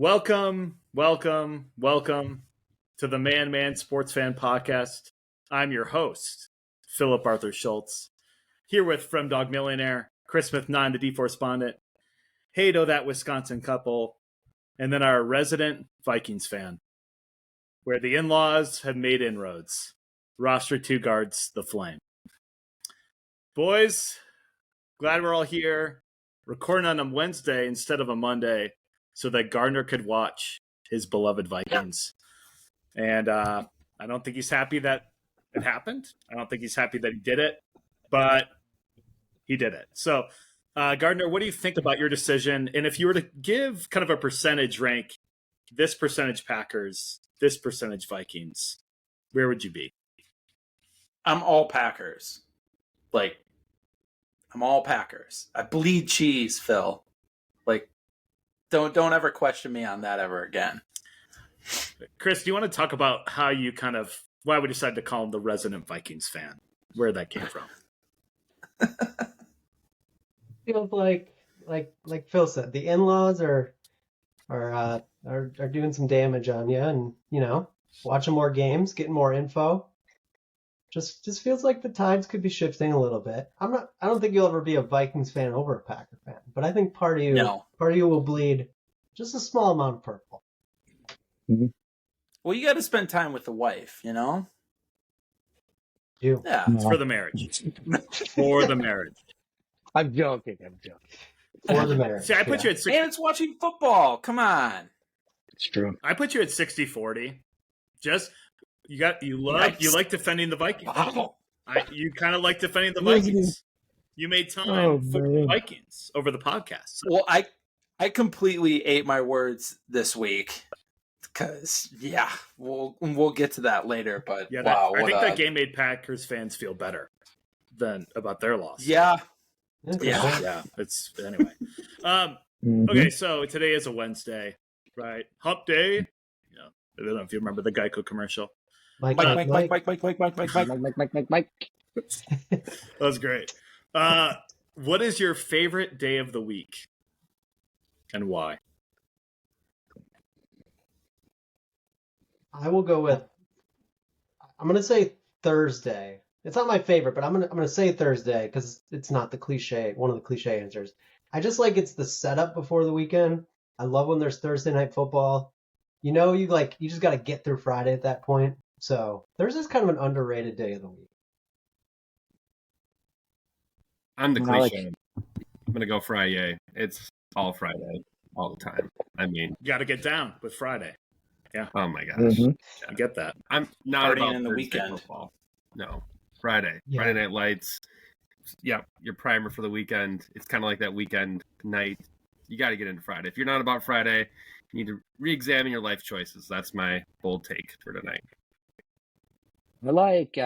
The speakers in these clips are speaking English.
Welcome to the Man Sports Fan Podcast. I'm your host, Philip Arthur Schultz, here with From Dog Millionaire, Chris Smith 9, the D4spondent, Hato, that Wisconsin couple, and then our resident Vikings fan, where the in-laws have made inroads. Roster 2 guards the flame. Boys, glad we're all here, recording on a Wednesday instead of a Monday, so that Gardner could watch his beloved Vikings. And I don't think he's happy that it happened. I don't think he's happy that he did it, but he did it. So, Gardner, what do you think about your decision? And if you were to give kind of a percentage rank, this percentage Packers, this percentage Vikings, where would you be? I'm all Packers. I'm all Packers. I bleed cheese, Phil. Don't ever question me on that ever again. Chris, do you want to talk about how you why we decided to call him the resident Vikings fan? Where that came from? Feels like Phil said, the in-laws are doing some damage on you, and watching more games, getting more info. Just feels like the tides could be shifting a little bit. I don't think you'll ever be a Vikings fan over a Packer fan, but I think part of you will bleed just a small amount of purple. Mm-hmm. Well, you got to spend time with the wife, Yeah. It's for the marriage. For the marriage. I'm joking. For the marriage. See, I put you at 60. And it's watching football. Come on. It's true. I put you at 60-40. Just you like defending the Vikings. Wow. You kind of like defending the Vikings. You made time for the Vikings over the podcast. So. Well, I completely ate my words this week because we'll get to that later. But wow, I think that game made Packers fans feel better than about their loss. Yeah. It's anyway. Okay, so today is a Wednesday, right? Hump day. I don't know if you remember the Geico commercial. Mike. That was great. What is your favorite day of the week, and why? I will go with. I'm gonna say Thursday. It's not my favorite, but I'm gonna say Thursday because it's not one of the cliche answers. I just like it's the setup before the weekend. I love when there's Thursday night football. You just got to get through Friday at that point. So Thursday's kind of an underrated day of the week. I'm the cliche. I'm gonna go Friday. It's all Friday, all the time. I mean, you got to get down with Friday. Yeah. Oh my gosh, I get that. I'm not partying about in the Thursday weekend. Football. No, Friday. Yeah. Friday Night Lights. Yeah, your primer for the weekend. It's kind of like that weekend night. You got to get into Friday. If you're not about Friday, you need to re-examine your life choices. That's my bold take for tonight. I like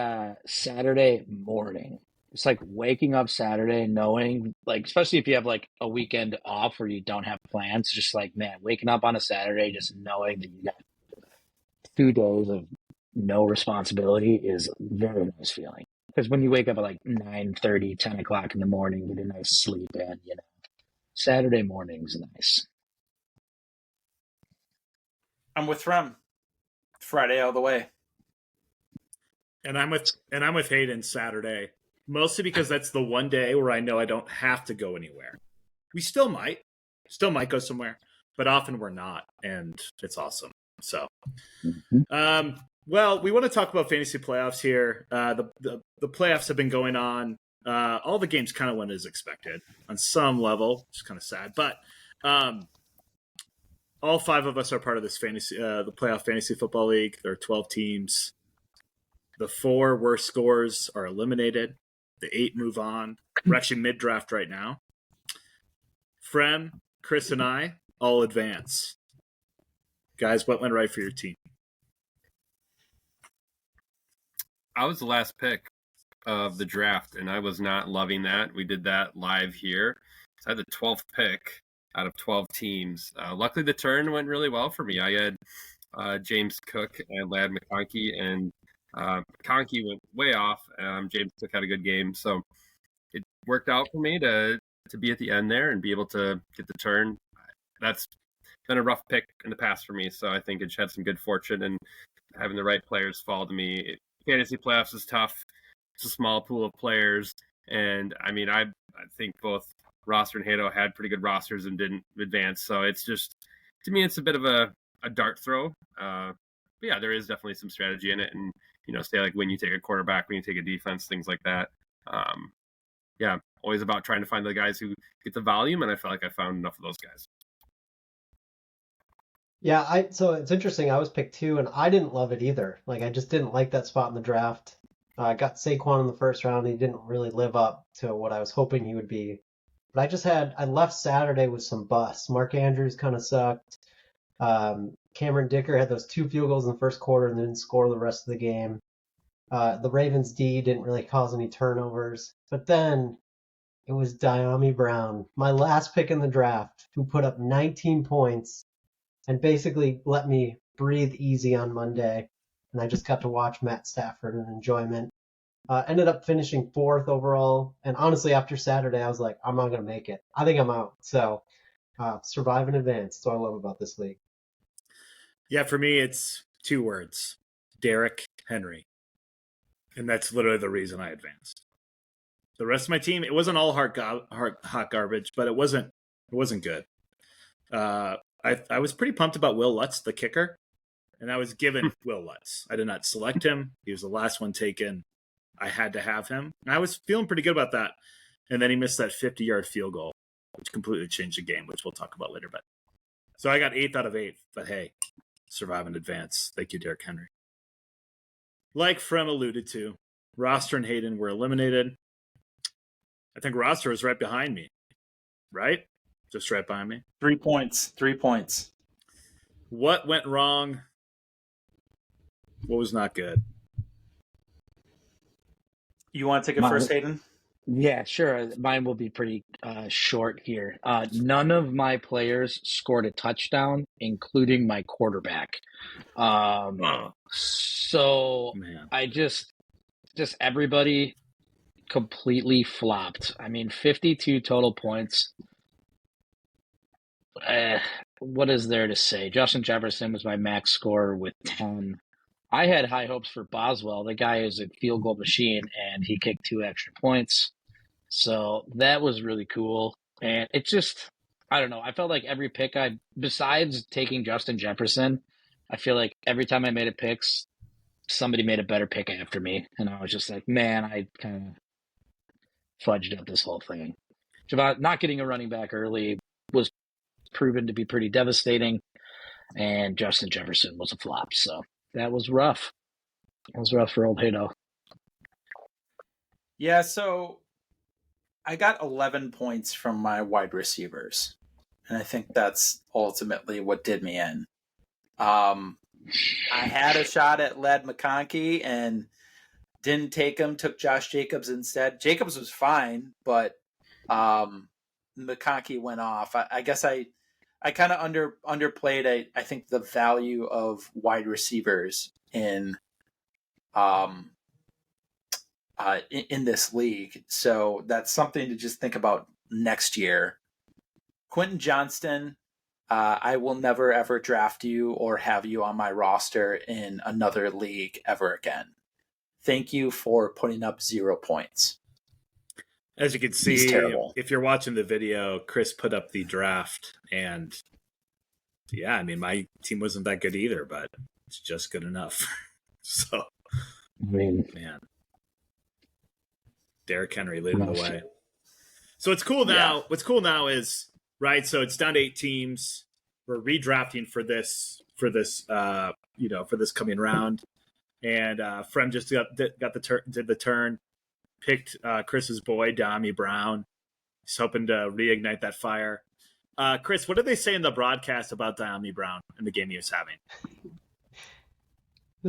Saturday morning. It's like waking up Saturday knowing, especially if you have a weekend off where you don't have plans, just waking up on a Saturday just knowing that you got 2 days of no responsibility is a very nice feeling. Because when you wake up at 9:30, 10 o'clock in the morning, get a nice sleep in, Saturday morning's nice. I'm with Rem. Friday all the way. And I'm with Hayden Saturday, mostly because that's the one day where I know I don't have to go anywhere. We still might go somewhere, but often we're not, and it's awesome. So, well, we want to talk about fantasy playoffs here. The playoffs have been going on. All the games kind of went as expected on some level. It's kind of sad, but all 5 of us are part of this the playoff fantasy football league. There are 12 teams. The 4 worst scores are eliminated. The 8 move on. We're actually mid-draft right now. Frem, Chris, and I all advance. Guys, what went right for your team? I was the last pick of the draft, and I was not loving that. We did that live here. So I had the 12th pick out of 12 teams. Luckily, the turn went really well for me. I had James Cook and Ladd McConkey, and McConkey went way off. James Cook had a good game, so it worked out for me to be at the end there and be able to get the turn. That's been a rough pick in the past for me. So I think it had some good fortune and having the right players fall to me. Fantasy playoffs is tough. It's a small pool of players. And I mean, I think both Roster and Hato had pretty good rosters and didn't advance. So it's just, to me, it's a bit of a dart throw. But yeah, there is definitely some strategy in it. And, say like when you take a quarterback, when you take a defense, things like that. Yeah, always about trying to find the guys who get the volume. And I felt like I found enough of those guys. Yeah, so it's interesting. I was picked 2, and I didn't love it either. Like, I just didn't like that spot in the draft. I got Saquon in the first round. He didn't really live up to what I was hoping he would be. But I left Saturday with some busts. Mark Andrews kind of sucked. Cameron Dicker had those 2 field goals in the first quarter and didn't score the rest of the game. The Ravens D didn't really cause any turnovers. But then it was Diami Brown, my last pick in the draft, who put up 19 points and basically let me breathe easy on Monday. And I just got to watch Matt Stafford in enjoyment. Ended up finishing 4th overall. And honestly, after Saturday, I was like, I'm not going to make it. I think I'm out. So survive in advance. That's what I love about this league. Yeah, for me, it's 2 words. Derrick Henry. And that's literally the reason I advanced. The rest of my team, it wasn't all hot garbage, but it wasn't good. I was pretty pumped about Will Lutz, the kicker, and I was given Will Lutz. I did not select him. He was the last one taken. I had to have him. And I was feeling pretty good about that. And then he missed that 50-yard field goal, which completely changed the game, which we'll talk about later. But so I got 8th out of 8. But hey, survive in advance. Thank you, Derrick Henry. Like Frem alluded to, Roster and Hayden were eliminated. I think Roster was right behind me, right? Just right behind me. 3 points. 3 points. What went wrong? What was not good? You want to take it first, Hayden? Yeah, sure. Mine will be pretty short here. None of my players scored a touchdown, including my quarterback. So Man. I just everybody completely flopped. I mean, 52 total points. What is there to say? Justin Jefferson was my max score with 10. I had high hopes for Boswell. The guy is a field goal machine, and he kicked 2 extra points. So that was really cool. And it just, I don't know. I felt like every pick besides taking Justin Jefferson, I feel like every time I made a pick, somebody made a better pick after me. And I was just like, man, I kind of fudged up this whole thing. About not getting a running back early was proven to be pretty devastating. And Justin Jefferson was a flop. So that was rough. It was rough for old Hato. Yeah, so I got 11 points from my wide receivers. And I think that's ultimately what did me in. I had a shot at Led McConkey and didn't take him, took Josh Jacobs instead. Jacobs was fine, but McConkey went off. I guess I kind of underplayed, I think, the value of wide receivers in this league. So that's something to just think about next year. Quentin Johnston, I will never, ever draft you or have you on my roster in another league ever again. Thank you for putting up 0 points. As you can see, if you're watching the video, Chris put up the draft, and yeah, I mean, my team wasn't that good either, but it's just good enough. So, man, Derrick Henry leading the way. So it's cool now. Yeah. What's cool now is, right, so it's down to 8 teams. We're redrafting for this coming round. And Frem just did the turn, picked Chris's boy, Diami Brown. He's hoping to reignite that fire. Chris, what did they say in the broadcast about Diami Brown in the game he was having?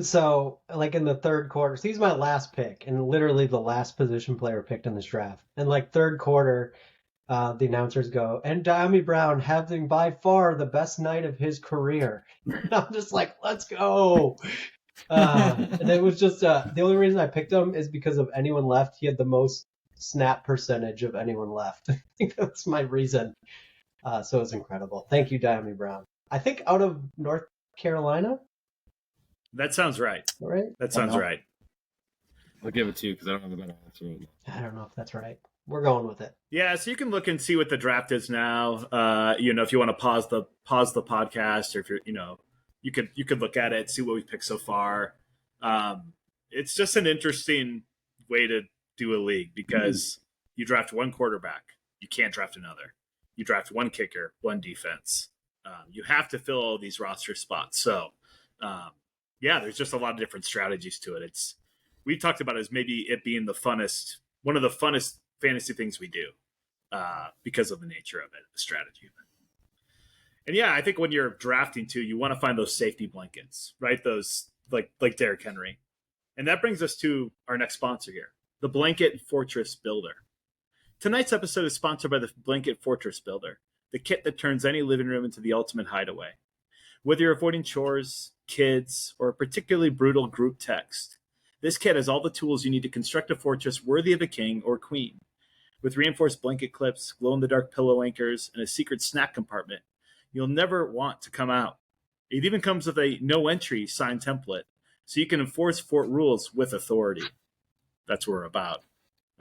So, like in the third quarter, so he's my last pick and literally the last position player picked in this draft. And like third quarter, the announcers go, and Diami Brown having by far the best night of his career. And I'm just like, let's go. And it was just the only reason I picked him is because of anyone left. He had the most snap percentage of anyone left. I think that's my reason. So it was incredible. Thank you, Diami Brown. I think out of North Carolina, That sounds right. right? That sounds know. right. I'll give it to you because I don't have a better answer right now. I don't know if that's right. We're going with it. Yeah, so you can look and see what the draft is now. If you want to pause the podcast, or if you're, you could look at it, see what we picked so far. It's just an interesting way to do a league because you draft one quarterback, you can't draft another. You draft one kicker, one defense. You have to fill all these roster spots. So, there's just a lot of different strategies to it. We talked about it as maybe it being one of the funnest fantasy things we do because of the nature of it, the strategy of it. And yeah, I think when you're drafting too, you want to find those safety blankets, right? Those like Derrick Henry. And that brings us to our next sponsor here, the Blanket Fortress Builder. Tonight's episode is sponsored by the Blanket Fortress Builder, the kit that turns any living room into the ultimate hideaway. Whether you're avoiding chores, kids, or a particularly brutal group text, this kit has all the tools you need to construct a fortress worthy of a king or queen. With reinforced blanket clips, glow-in-the-dark pillow anchors, and a secret snack compartment, you'll never want to come out. It even comes with a no-entry signed template, so you can enforce fort rules with authority. That's what we're about.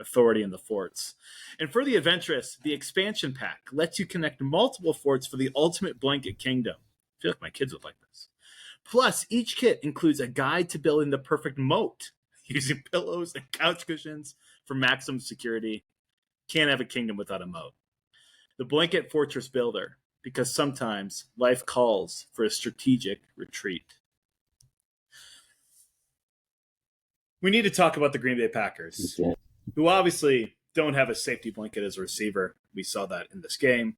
Authority in the forts. And for the adventurous, the expansion pack lets you connect multiple forts for the ultimate blanket kingdom. I feel like my kids would like this. Plus, each kit includes a guide to building the perfect moat, using pillows and couch cushions for maximum security. Can't have a kingdom without a moat. The Blanket Fortress Builder, because sometimes life calls for a strategic retreat. We need to talk about the Green Bay Packers, who obviously don't have a safety blanket as a receiver. We saw that in this game.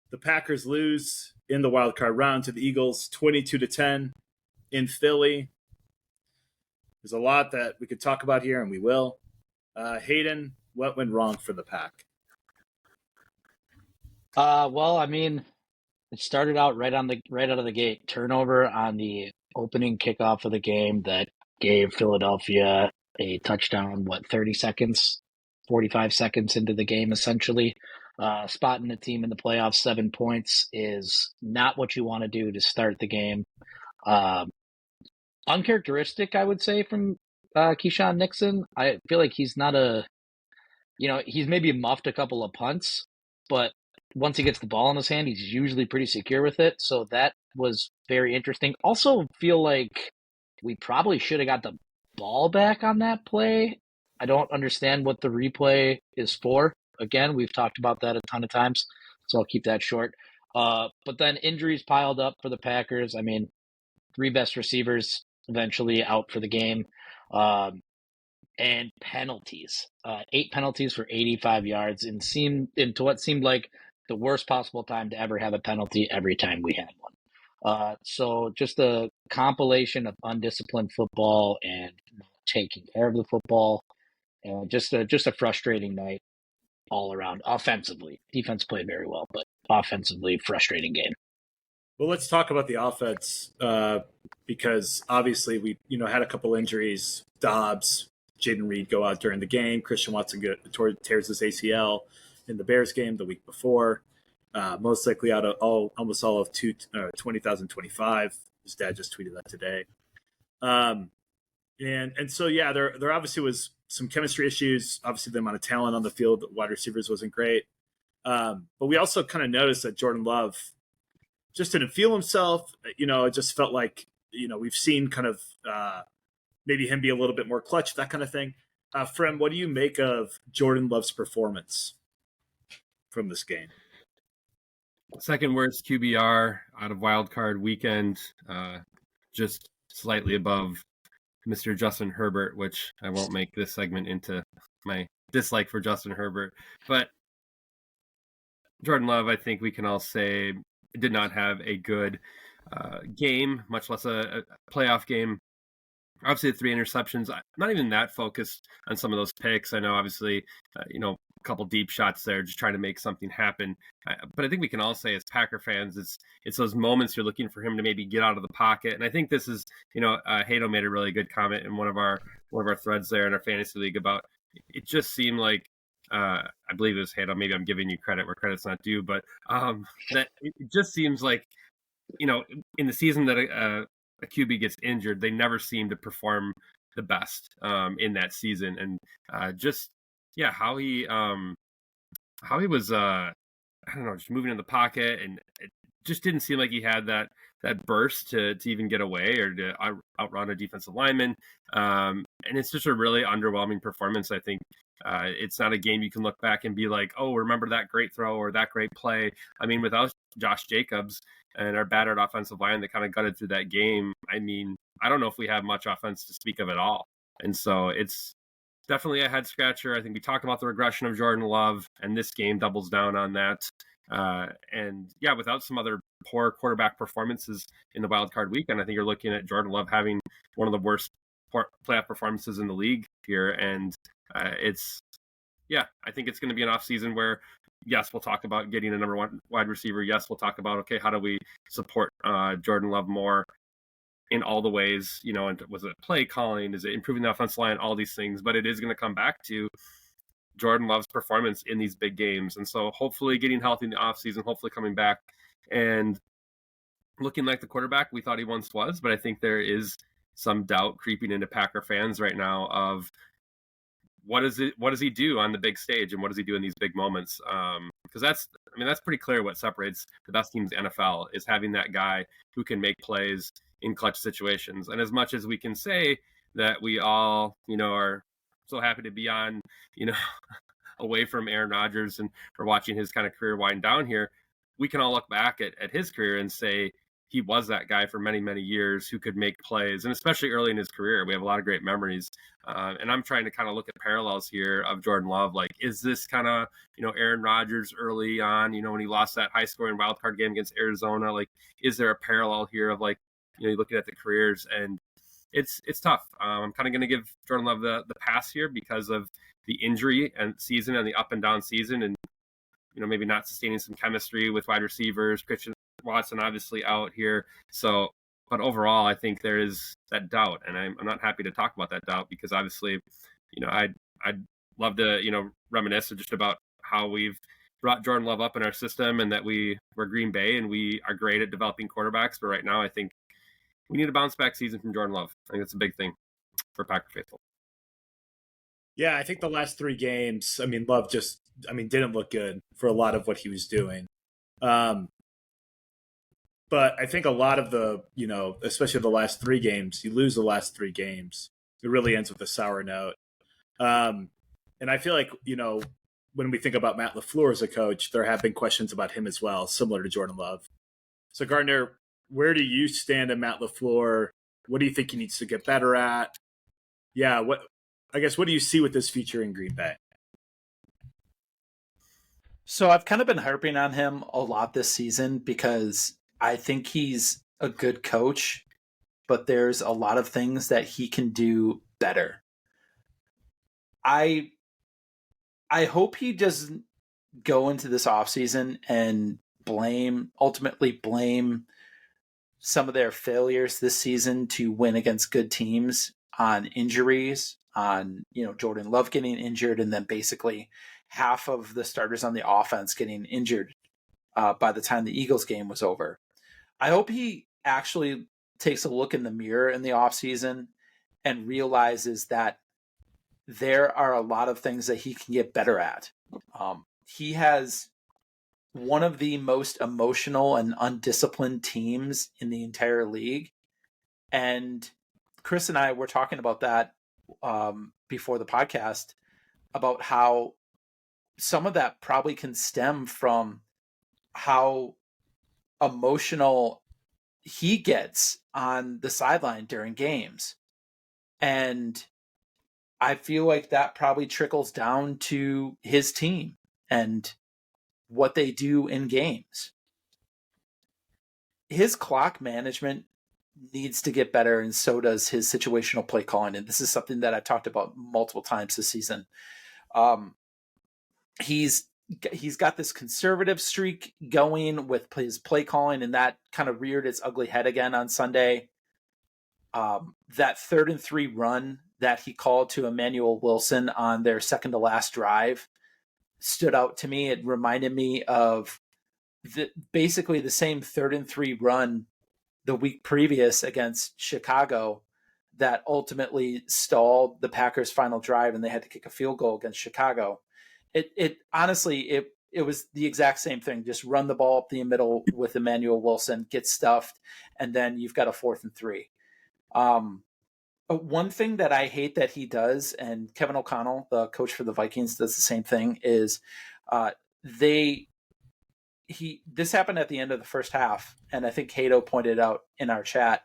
The Packers lose in the wild card round to the Eagles 22-10 in Philly. There's a lot that we could talk about here, and we will. Hayden, what went wrong for the Pack? It started out right out of the gate. Turnover on the opening kickoff of the game that gave Philadelphia a touchdown, 30 seconds, 45 seconds into the game, essentially. Spotting the team in the playoffs 7 points is not what you want to do to start the game. Uncharacteristic, I would say, from Keyshawn Nixon. I feel like he's not he's maybe muffed a couple of punts, but once he gets the ball in his hand, he's usually pretty secure with it. So that was very interesting. Also feel like we probably should have got the ball back on that play. I don't understand what the replay is for. Again, we've talked about that a ton of times, so I'll keep that short. But then injuries piled up for the Packers. 3 best receivers eventually out for the game. And penalties. 8 penalties for 85 yards into what seemed like the worst possible time to ever have a penalty every time we had one. So just a compilation of undisciplined football and not taking care of the football. Just a frustrating night all around. Offensively, defense played very well, but offensively, frustrating game. Well, let's talk about the offense because obviously we had a couple injuries. Dobbs, Jaden Reed go out during the game. Christian Watson tears his ACL in the Bears game the week before. Most likely out of almost all of 2025. His dad just tweeted that today. And so there obviously was some chemistry issues. Obviously, the amount of talent on the field, the wide receivers wasn't great. But we also kind of noticed that Jordan Love just didn't feel himself. It just felt like we've seen kind of maybe him be a little bit more clutch, that kind of thing. Frem, what do you make of Jordan Love's performance from this game? Second worst QBR out of wild card weekend, just slightly above Mr. Justin Herbert, which I won't make this segment into my dislike for Justin Herbert. But Jordan Love, I think we can all say, did not have a good game, much less a playoff game. Obviously, 3 interceptions. I'm not even that focused on some of those picks. I know, obviously, a couple deep shots there, just trying to make something happen. But I think we can all say, as Packer fans, it's those moments you're looking for him to maybe get out of the pocket. And I think this is, Hato made a really good comment in one of our threads there in our fantasy league about it. Just seemed like I believe it was Hato. Maybe I'm giving you credit where credit's not due, but that it just seems like in the season that a QB gets injured, they never seem to perform the best in that season. And how he was, I don't know, just moving in the pocket, and it just didn't seem like he had that burst to even get away or to outrun a defensive lineman. And it's just a really underwhelming performance. I think it's not a game you can look back and be like, oh, remember that great throw or that great play. I mean, without Josh Jacobs and our battered offensive line that kind of gutted through that game, I mean, I don't know if we have much offense to speak of at all. And so it's definitely a head scratcher. I think we talked about the regression of Jordan Love, and this game doubles down on that. And yeah, without some other poor quarterback performances in the wild card weekend, I think you're looking at Jordan Love having one of the worst playoff performances in the league here. And I think it's going to be an off season where, yes, we'll talk about getting a number one wide receiver. Yes, we'll talk about, okay, how do we support Jordan Love more in all the ways, and was it play calling? Is it improving the offensive line? All these things, but it is going to come back to Jordan Love's performance in these big games. And so hopefully getting healthy in the offseason, hopefully coming back and looking like the quarterback we thought he once was. But I think there is some doubt creeping into Packer fans right now of what does he do on the big stage, and what does he do in these big moments? Because that's pretty clear what separates the best teams in the NFL is having that guy who can make plays in clutch situations. And as much as we can say that we all, are so happy to be on, away from Aaron Rodgers and for watching his kind of career wind down here, we can all look back at his career and say he was that guy for many, many years who could make plays, and especially early in his career. We have a lot of great memories. And I'm trying to kind of look at parallels here of Jordan Love. Like, is this kind of, Aaron Rodgers early on, when he lost that high scoring wild card game against Arizona? Like, is there a parallel here of like, you're looking at the careers, and it's tough. I'm kind of going to give Jordan Love the pass here because of the injury and season and the up and down season, and maybe not sustaining some chemistry with wide receivers. Christian Watson obviously out here. So, but overall, I think there is that doubt, and I'm not happy to talk about that doubt because obviously, I'd love to reminisce just about how we've brought Jordan Love up in our system, and that we're Green Bay and we are great at developing quarterbacks. But right now, I think we need a bounce back season from Jordan Love. I think that's a big thing for Packer faithful. Yeah, I think the last 3 games, Love didn't look good for a lot of what he was doing. But I think a lot of the, especially the last 3 games, you lose the last 3 games, it really ends with a sour note. And I feel like, when we think about Matt LaFleur as a coach, there have been questions about him as well, similar to Jordan Love. So Gardner, where do you stand in Matt LaFleur? What do you think he needs to get better at? Yeah, what do you see with this future in Green Bay? So I've kind of been harping on him a lot this season because I think he's a good coach, but there's a lot of things that he can do better. I hope he doesn't go into this offseason and ultimately blame some of their failures this season to win against good teams on injuries, on Jordan Love getting injured, and then basically half of the starters on the offense getting injured by the time the Eagles game was over. I hope he actually takes a look in the mirror in the offseason and realizes that there are a lot of things that he can get better at. He has one of the most emotional and undisciplined teams in the entire league. And Chris and I were talking about that before the podcast, about how some of that probably can stem from how emotional he gets on the sideline during games. And I feel like that probably trickles down to his team and what they do in games. His clock management needs to get better, and so does his situational play calling. And this is something that I've talked about multiple times this season. He's got this conservative streak going with his play calling, and that kind of reared its ugly head again on Sunday. That 3rd and 3 run that he called to Emmanuel Wilson on their second to last drive stood out to me. It reminded me of basically the same 3rd-and-3 run the week previous against Chicago that ultimately stalled the Packers' final drive, and they had to kick a field goal against Chicago. It honestly, it was the exact same thing. Just run the ball up the middle with Emmanuel Wilson, get stuffed, and then you've got a 4th-and-3. One thing that I hate that he does, and Kevin O'Connell, the coach for the Vikings, does the same thing, is this happened at the end of the first half, and I think Hato pointed out in our chat,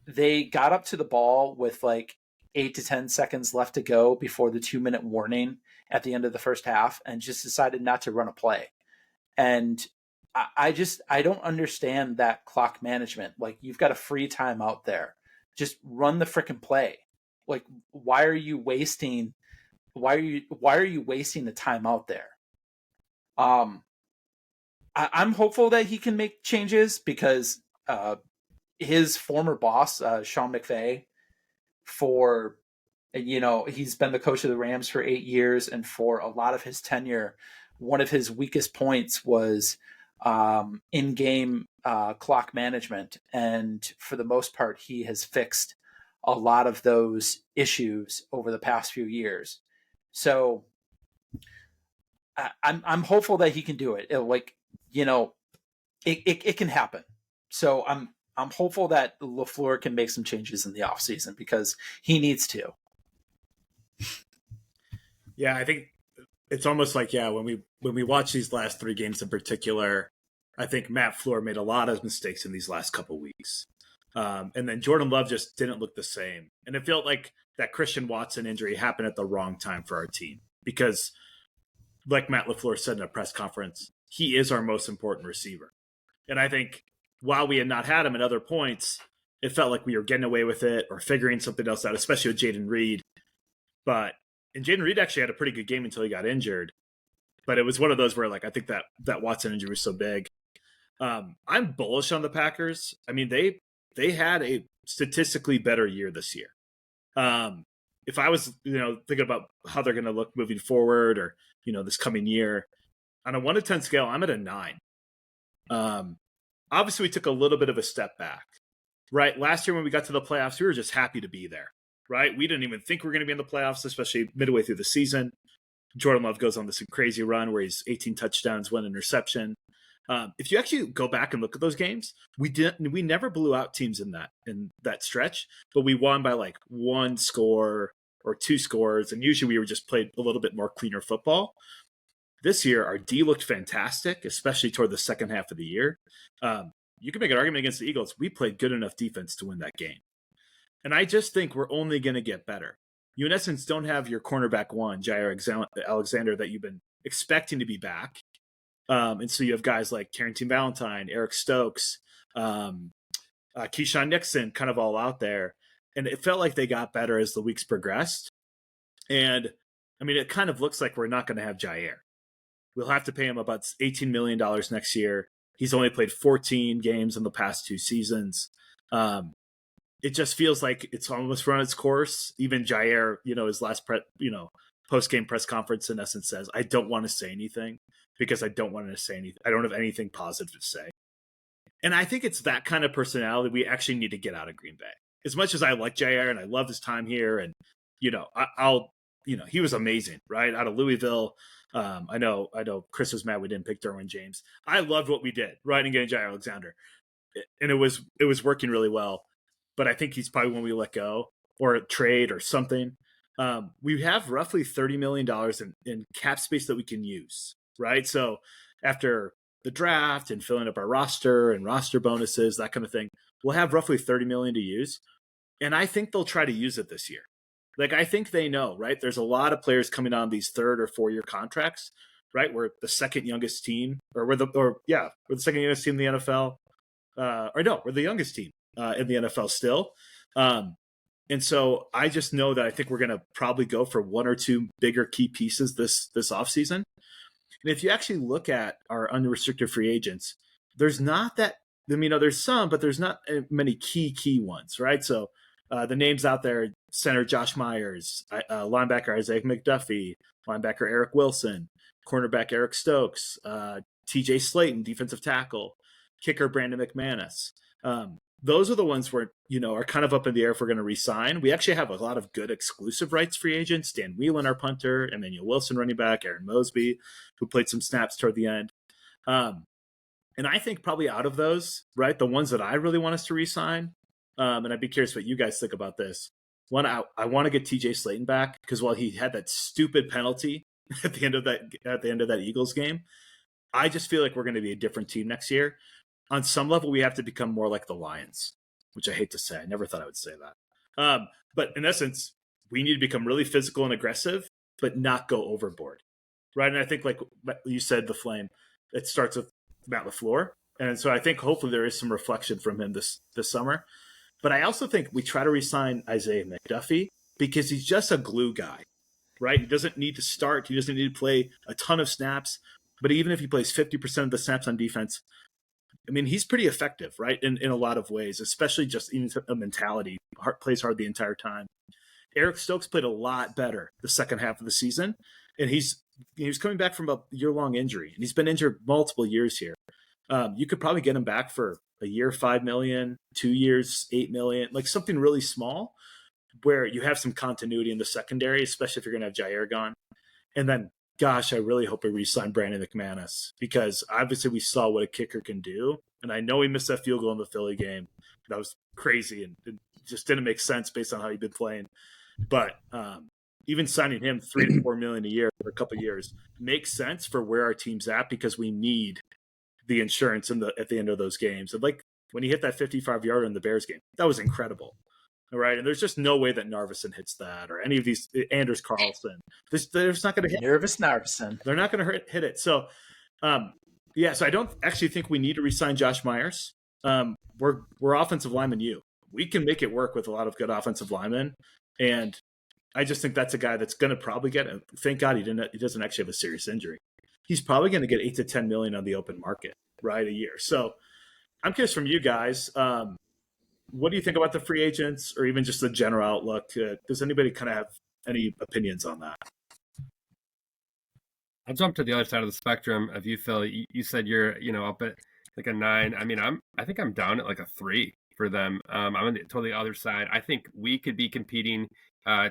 they got up to the ball with like 8 to 10 seconds left to go before the 2-minute warning at the end of the first half, and just decided not to run a play. And I don't understand that clock management. Like, you've got a free time out there. Just run the freaking play. Like, why are you wasting the time out there? I'm hopeful that he can make changes because his former boss, Sean McVay, he's been the coach of the Rams for 8 years, and for a lot of his tenure, one of his weakest points was in-game clock management. And for the most part, he has fixed a lot of those issues over the past few years. So I'm hopeful that he can do it. It can happen. So I'm hopeful that LaFleur can make some changes in the offseason because he needs to. Yeah, I think it's almost like, when we watch these last 3 games in particular, I think Matt Fleur made a lot of mistakes in these last couple weeks. And then Jordan Love just didn't look the same. And it felt like that Christian Watson injury happened at the wrong time for our team because, like Matt LaFleur said in a press conference, he is our most important receiver. And I think while we had not had him at other points, it felt like we were getting away with it or figuring something else out, especially with Jaden Reed. And Jaden Reed actually had a pretty good game until he got injured. But it was one of those where, like, I think that Watson injury was so big. I'm bullish on the Packers. I mean, they had a statistically better year this year. If I was, thinking about how they're going to look moving forward or, this coming year, on a 1 to 10 scale, I'm at a 9. Obviously, we took a little bit of a step back, right? Last year when we got to the playoffs, we were just happy to be there, right? We didn't even think we were going to be in the playoffs, especially midway through the season. Jordan Love goes on this crazy run where he's 18 touchdowns, 1 interception. If you actually go back and look at those games, we never blew out teams in that stretch, but we won by like 1 score or 2 scores, and usually we were just played a little bit more cleaner football. This year, our D looked fantastic, especially toward the second half of the year. You can make an argument against the Eagles. We played good enough defense to win that game. And I just think we're only going to get better. You, in essence, don't have your cornerback 1, Jair Alexander, that you've been expecting to be back. And so you have guys like Carrington Valentine, Eric Stokes, Keyshawn Nixon kind of all out there. And it felt like they got better as the weeks progressed. And, I mean, it kind of looks like we're not going to have Jair. We'll have to pay him about $18 million next year. He's only played 14 games in the past 2 seasons. It just feels like it's almost run its course. Even Jair, his last post-game press conference in essence says, I don't want to say anything because I don't want to say anything. I don't have anything positive to say. And I think it's that kind of personality we actually need to get out of Green Bay. As much as I like Jair and I love his time here, and he was amazing, right? Out of Louisville. I know Chris was mad we didn't pick Derwin James. I loved what we did, right, and getting Jair Alexander. And it was working really well. But I think he's probably when we let go or trade or something. We have roughly $30 million in cap space that we can use, right? So after the draft and filling up our roster and roster bonuses, that kind of thing, we'll have roughly $30 million to use. And I think they'll try to use it this year. Like, I think they know, right? There's a lot of players coming on these 3rd or 4-year contracts, right? We're the second youngest team, we're the second youngest team in the NFL. We're the youngest team in the NFL still. And so I just know that I think we're going to probably go for 1 or 2 bigger key pieces this offseason. And if you actually look at our unrestricted free agents, there's not that, there's some, but there's not many key ones, right? So the names out there, center Josh Myers, linebacker Isaiah McDuffie, linebacker Eric Wilson, cornerback Eric Stokes, TJ Slayton, defensive tackle, kicker Brandon McManus. Those are the ones where, are kind of up in the air if we're going to re-sign. We actually have a lot of good exclusive rights free agents. Dan Whelan, our punter, Emmanuel Wilson, running back, Aaron Mosby, who played some snaps toward the end. And I think probably out of those, right, the ones that I really want us to re-sign, and I'd be curious what you guys think about this. One, I want to get TJ Slayton back because while he had that stupid penalty at the end of that Eagles game, I just feel like we're going to be a different team next year. On some level, we have to become more like the Lions, which I hate to say. I never thought I would say that. But in essence, we need to become really physical and aggressive, but not go overboard, right? And I think, like you said, the Flame, it starts with Matt LaFleur. And so I think hopefully there is some reflection from him this summer. But I also think we try to re-sign Isaiah McDuffie because he's just a glue guy, right? He doesn't need to start. He doesn't need to play a ton of snaps. But even if he plays 50% of the snaps on defense, I mean, he's pretty effective, right? In a lot of ways, especially just even a mentality. Plays hard the entire time. Eric Stokes played a lot better the second half of the season. And he was coming back from a year-long injury. And he's been injured multiple years here. You could probably get him back for a year, $5 million, 2 years, $8 million, like something really small where you have some continuity in the secondary, especially if you're going to have Jair gone. And then, gosh, I really hope we re-sign Brandon McManus because obviously we saw what a kicker can do. And I know he missed that field goal in the Philly game. That was crazy and it just didn't make sense based on how he'd been playing. But even signing him $3 to $4 million a year for a couple of years makes sense for where our team's at because we need the insurance at the end of those games. And like when he hit that 55-yarder in the Bears game, that was incredible. All right. And there's just no way that Narveson hits that or any of these Anders Carlson. They're just not going to hit Narveson. They're not going to hit it. So, so I don't actually think we need to re-sign Josh Myers. We're offensive linemen. We can make it work with a lot of good offensive linemen. And I just think that's a guy that's going to probably get it. Thank God he doesn't actually have a serious injury. He's probably going to get $8 to $10 million on the open market, right, a year. So I'm curious from you guys, what do you think about the free agents or even just the general outlook? Does anybody kind of have any opinions on that? I'll jump to the other side of the spectrum. If you, Phil, you said you're, up at like a 9. I mean, I think I'm down at like a 3 for them. I'm on the totally other side. I think we could be competing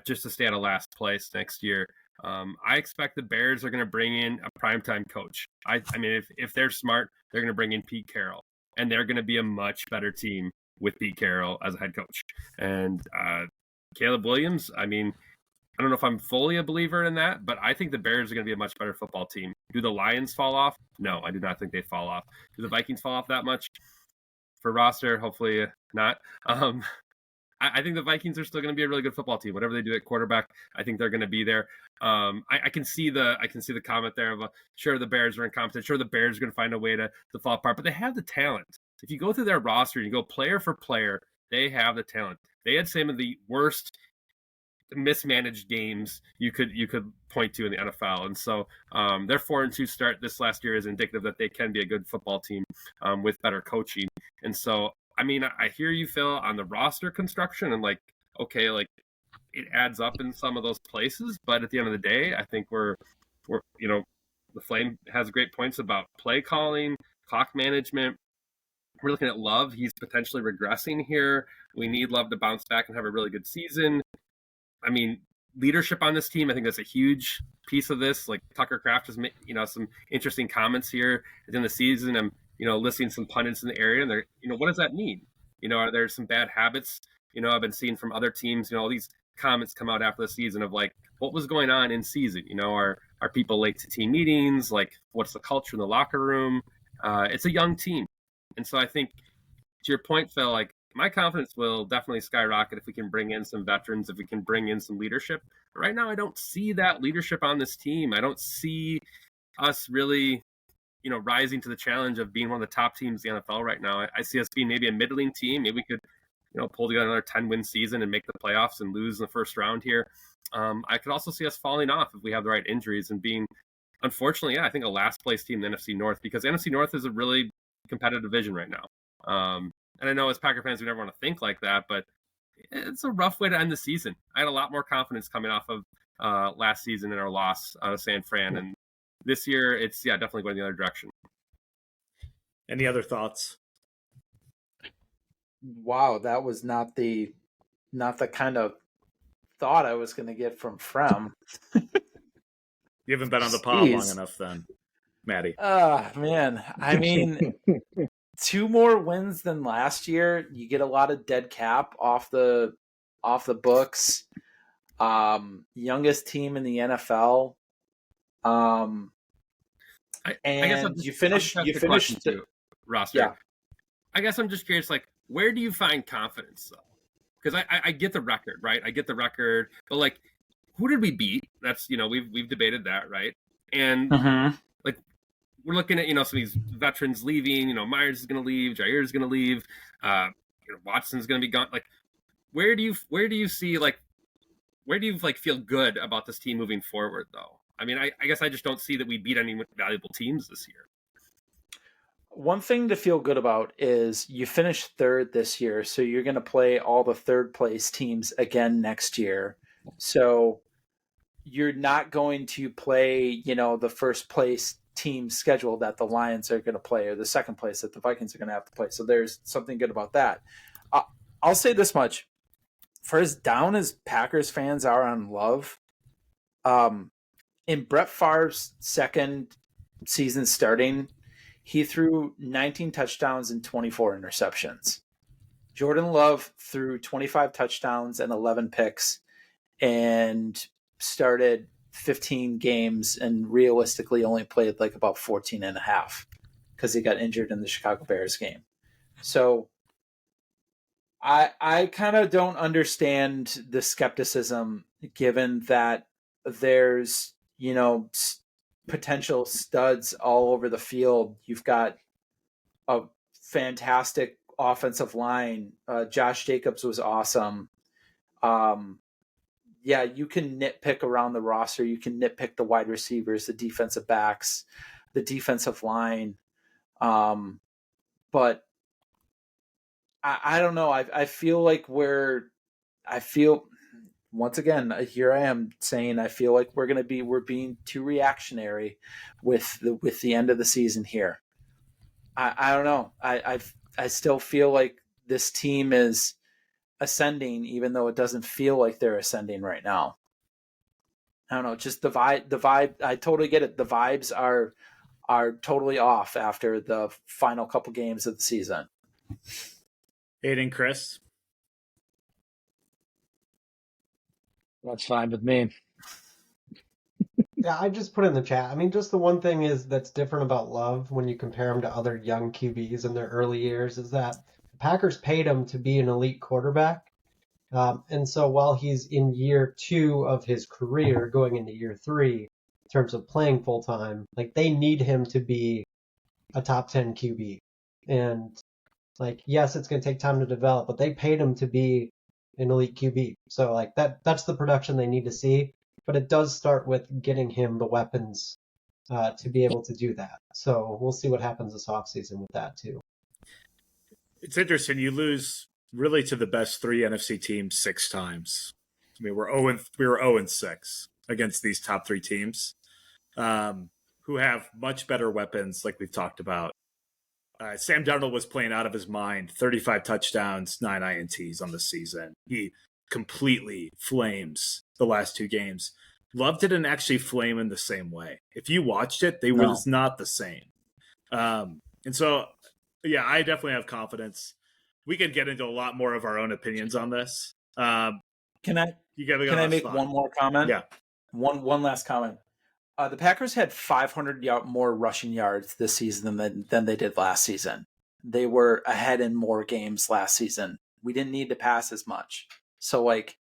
just to stay at a last place next year. I expect the Bears are going to bring in a primetime coach. I mean, if they're smart, they're going to bring in Pete Carroll, and they're going to be a much better team with Pete Carroll as a head coach. And Caleb Williams, I mean, I don't know if I'm fully a believer in that, but I think the Bears are going to be a much better football team. Do the Lions fall off? No, I do not think they fall off. Do the Vikings fall off that much? For roster, hopefully not. I think the Vikings are still going to be a really good football team. Whatever they do at quarterback, I think they're going to be there. I can see the comment there of sure the Bears are incompetent. Sure the Bears are going to find a way to fall apart, but they have the talent. If you go through their roster and you go player for player, they have the talent. They had some of the worst mismanaged games you could point to in the NFL, and so their 4-2 start this last year is indicative that they can be a good football team with better coaching. And so I mean, I hear you, Phil, on the roster construction and okay, it adds up in some of those places, but at the end of the day, I think we're the Flame has great points about play calling, clock management. We're looking at Love. He's potentially regressing here. We need Love to bounce back and have a really good season. I mean, leadership on this team, I think that's a huge piece of this. Like Tucker Kraft has made, some interesting comments here at the end of the season. I'm listening to some pundits in the area, and they're, what does that mean? Are there some bad habits, I've been seeing from other teams, all these comments come out after the season of what was going on in season? Are people late to team meetings? What's the culture in the locker room? It's a young team. And so I think to your point, Phil, my confidence will definitely skyrocket if we can bring in some veterans, if we can bring in some leadership. But right now, I don't see that leadership on this team. I don't see us really rising to the challenge of being one of the top teams in the NFL right now. I see us being maybe a middling team. Maybe we could, pull together another 10-win season and make the playoffs and lose in the first round here. I could also see us falling off if we have the right injuries and being, unfortunately, I think a last place team in the NFC North, because the NFC North is a really competitive division right now. And I know as Packer fans, we never want to think like that, but it's a rough way to end the season. I had a lot more confidence coming off of last season in our loss out of San Fran, and this year, it's definitely going the other direction. Any other thoughts? Wow, that was not the kind of thought I was going to get from Frem. You haven't been on the pod long Jeez. enough then, Maddie. Man. I mean, 2 more wins than last year. You get a lot of dead cap off the books. Youngest team in the NFL. I guess You finished roster. Yeah. I guess I'm just curious, like, where do you find confidence though? Because I get the record, right? I get the record, but like, who did we beat? That's, we've debated that, right? And like, we're looking at some of these veterans leaving. Myers is going to leave, Jair is going to leave, Watson's going to be gone. Like, where do you see, like, where do you like feel good about this team moving forward though? I mean, I guess I just don't see that we beat any valuable teams this year. One thing to feel good about is you finished 3rd this year, so you're going to play all the 3rd place teams again next year. So you're not going to play, the 1st place team schedule that the Lions are going to play, or the 2nd place that the Vikings are going to have to play. So there's something good about that. I'll say this much. For as down as Packers fans are on Love, in Brett Favre's 2nd season starting, he threw 19 touchdowns and 24 interceptions. Jordan Love threw 25 touchdowns and 11 picks and started 15 games and realistically only played like about 14 and a half because he got injured in the Chicago Bears game. So I kind of don't understand the skepticism given that there's, potential studs all over the field. You've got a fantastic offensive line. Josh Jacobs was awesome. You can nitpick around the roster. You can nitpick the wide receivers, the defensive backs, the defensive line. But I don't know. I feel like once again, here I am saying I feel like we're being too reactionary with the end of the season here. I don't know. I still feel like this team is ascending, even though it doesn't feel like they're ascending right now. I don't know. Just the vibe. I totally get it. The vibes are totally off after the final couple games of the season. Aiden, Chris. That's fine with me. Yeah, I just put in the chat. I mean, just the one thing is that's different about Love when you compare him to other young QBs in their early years is that the Packers paid him to be an elite quarterback. And so while he's in year 2 of his career, going into year 3, in terms of playing full time, like they need him to be a top 10 QB. And like, yes, it's going to take time to develop, but they paid him to be an elite QB. So like that's the production they need to see. But it does start with getting him the weapons to be able to do that. So we'll see what happens this offseason with that too. It's interesting. You lose really to the best 3 NFC teams 6 times. I mean, we were 0-6 against these top 3 teams who have much better weapons, like we've talked about. Sam Darnold was playing out of his mind. 35 touchdowns, 9 INTs on the season. He completely flames the last 2 games. Love didn't actually flame in the same way. If you watched it, they was not the same. And so, yeah, I definitely have confidence. We could get into a lot more of our own opinions on this. Can I make one more comment? Yeah. One last comment. The Packers had 500 more rushing yards this season than they did last season. They were ahead in more games last season. We didn't need to pass as much. So like,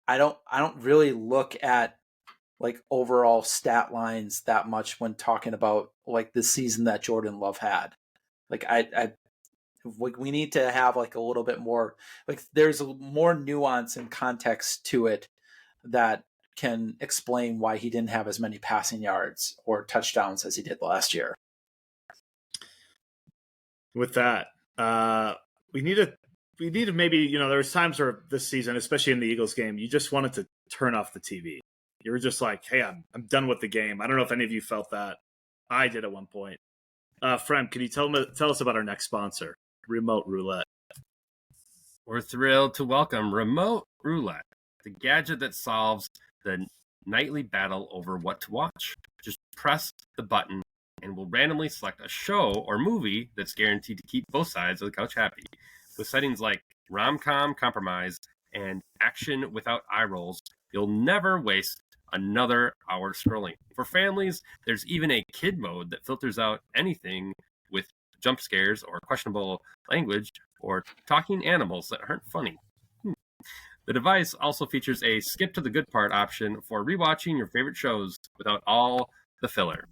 I don't really look at like overall stat lines that much when talking about like the season that Jordan Love had. Like we need to have like a little bit more, like there's more nuance and context to it that can explain why he didn't have as many passing yards or touchdowns as he did last year. With that, we need to maybe, there was times where this season, especially in the Eagles game, you just wanted to turn off the TV. You were just like, hey, I'm done with the game. I don't know if any of you felt that. I did at one point. Frem, can you tell us about our next sponsor, Remote Roulette? We're thrilled to welcome Remote Roulette, the gadget that solves the nightly battle over what to watch. Just press the button and we'll randomly select a show or movie that's guaranteed to keep both sides of the couch happy. With settings like rom-com compromise and action without eye rolls, you'll never waste another hour scrolling. For families, there's even a kid mode that filters out anything with jump scares or questionable language or talking animals that aren't funny. The device also features a skip to the good part option for rewatching your favorite shows without all the filler.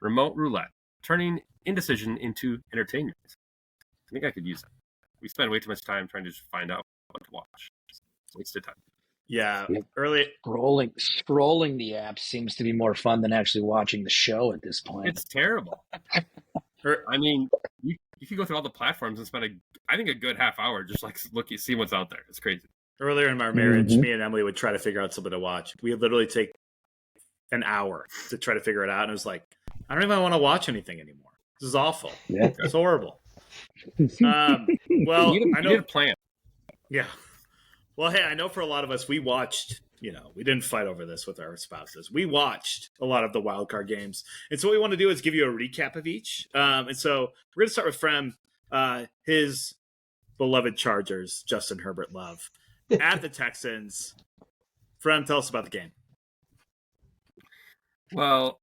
Remote Roulette, turning indecision into entertainment. I think I could use that. We spend way too much time trying to just find out what to watch. It's a waste of time. Yeah, Yep. early. Scrolling the app seems to be more fun than actually watching the show at this point. It's terrible. I mean, you could go through all the platforms and spend I think a good half hour just like see what's out there. It's crazy. Earlier in our marriage, me and Emily would try to figure out something to watch. We would literally take an hour to try to figure it out, and it was like, I don't even want to watch anything anymore. This is awful. Yeah. It's horrible. Well, you I know. need a plan. Yeah. Well, hey, I know for a lot of us, we watched, we didn't fight over this with our spouses. We watched a lot of the wildcard games. And so what we want to do is give you a recap of each. And so we're going to start with Frem, his beloved Chargers, Justin Herbert love, at the Texans. Frem, tell us about the game. Well,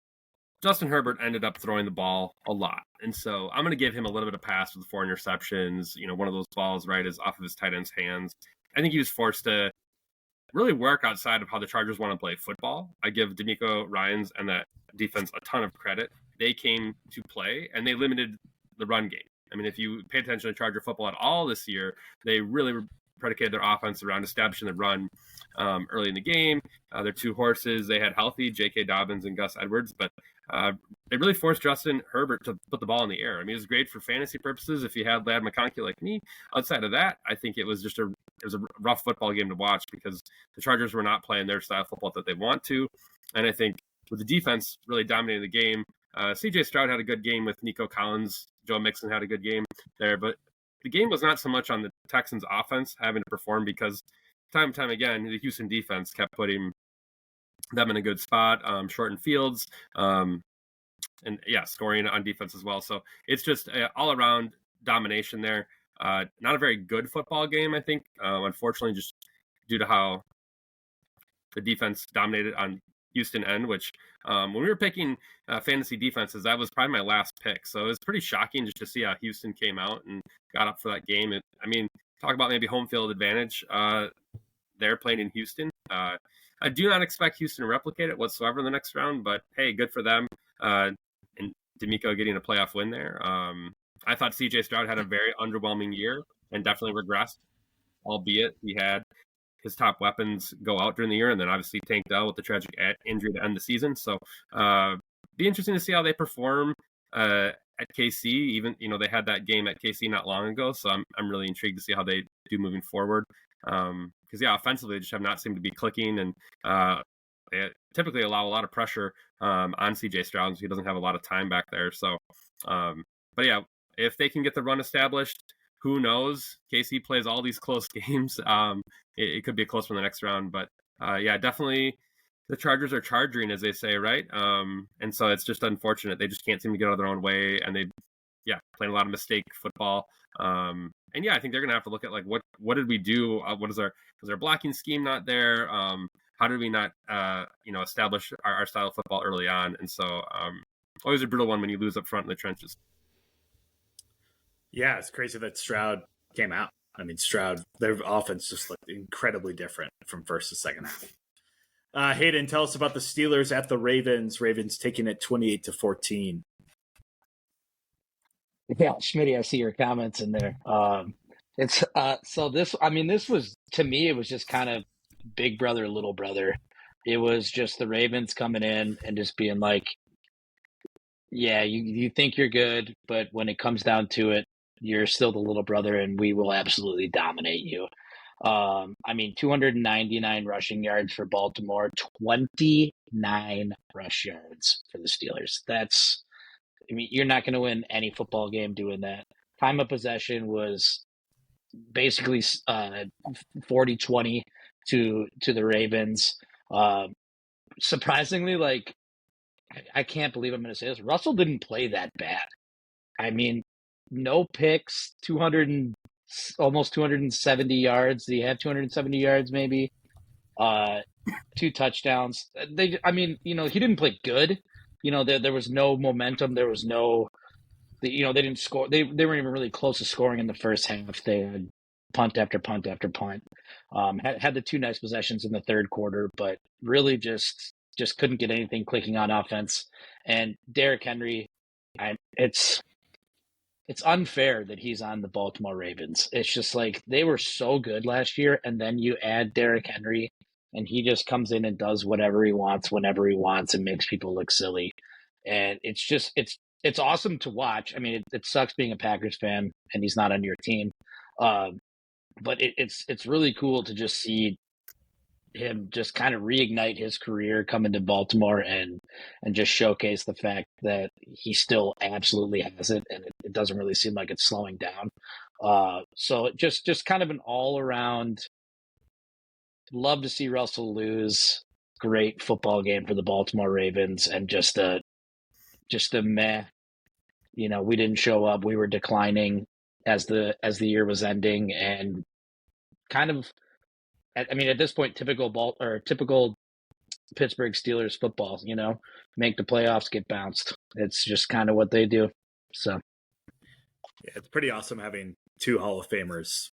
Justin Herbert ended up throwing the ball a lot. And so I'm going to give him a little bit of pass with 4 interceptions. One of those balls, right, is off of his tight end's hands. I think he was forced to really work outside of how the Chargers want to play football. I give D'Amico Ryans and that defense a ton of credit. They came to play, and they limited the run game. I mean, if you pay attention to Charger football at all this year, they really predicated their offense around establishing the run early in the game. Their 2 horses, they had healthy, J.K. Dobbins and Gus Edwards, but they really forced Justin Herbert to put the ball in the air. I mean, it was great for fantasy purposes if you had Ladd McConkey like me. Outside of that, I think it was a rough football game to watch because the Chargers were not playing their style of football that they want to. And I think with the defense really dominating the game, C.J. Stroud had a good game with Nico Collins. Joe Mixon had a good game there. But the game was not so much on the Texans' offense having to perform because time and time again, the Houston defense kept putting them in a good spot, shortened fields, and scoring on defense as well. So it's just all around domination there. Not a very good football game, I think, unfortunately, just due to how the defense dominated on Houston end, which when we were picking fantasy defenses, that was probably my last pick. So it was pretty shocking just to see how Houston came out and got up for that game. Talk about maybe home field advantage. They're playing in Houston. I do not expect Houston to replicate it whatsoever in the next round, but hey, good for them. And D'Amico getting a playoff win there. I thought C.J. Stroud had a very underwhelming year and definitely regressed, albeit he had his top weapons go out during the year and then obviously tanked out with the tragic injury to end the season. So be interesting to see how they perform at KC. Even, they had that game at KC not long ago. So I'm really intrigued to see how they do moving forward. Because offensively, they just have not seemed to be clicking, and they typically allow a lot of pressure on C.J. Stroud, so he doesn't have a lot of time back there. So, but yeah, if they can get the run established, who knows? KC plays all these close games. It could be a close one the next round, but definitely the Chargers are charging, as they say, right? And so it's just unfortunate. They just can't seem to get out of their own way, and they playing a lot of mistake football. I think they're gonna have to look at like what did we do? Was our blocking scheme not there? How did we not establish our style of football early on? And so always a brutal one when you lose up front in the trenches. Yeah, it's crazy that Stroud came out. I mean, Stroud, their offense just looked incredibly different from first to second half. Hayden, tell us about the Steelers at the Ravens. Ravens taking it 28-14. Yeah, Schmitty, I see your comments in there. It's this was, to me, it was just kind of big brother, little brother. It was just the Ravens coming in and just being like, yeah, you think you're good, but when it comes down to it, you're still the little brother and we will absolutely dominate you. 299 rushing yards for Baltimore, 29 rush yards for the Steelers. I mean, you're not going to win any football game doing that. Time of possession was basically 40-20 to the Ravens. Surprisingly, like, I can't believe I'm going to say this. Russell didn't play that bad. I mean, no picks, almost 270 yards. Did he have 270 yards maybe? 2 touchdowns. He didn't play good. There was no momentum. There was no, they didn't score. They weren't even really close to scoring in the first half. They had punt after punt after punt. Had the 2 nice possessions in the third quarter, but really just couldn't get anything clicking on offense. And Derrick Henry, it's unfair that he's on the Baltimore Ravens. It's just like they were so good last year, and then you add Derrick Henry, and he just comes in and does whatever he wants, whenever he wants, and makes people look silly. And it's awesome to watch. I mean, it sucks being a Packers fan and he's not on your team, but it's really cool to just see him just kind of reignite his career, come into Baltimore and just showcase the fact that he still absolutely has it, and it doesn't really seem like it's slowing down. So just kind of an all around, love to see Russell lose. Great football game for the Baltimore Ravens, and just a meh. We didn't show up. We were declining as the year was ending, and kind of, at this point, typical Pittsburgh Steelers football. Make the playoffs, get bounced. It's just kind of what they do. So, yeah, it's pretty awesome having 2 Hall of Famers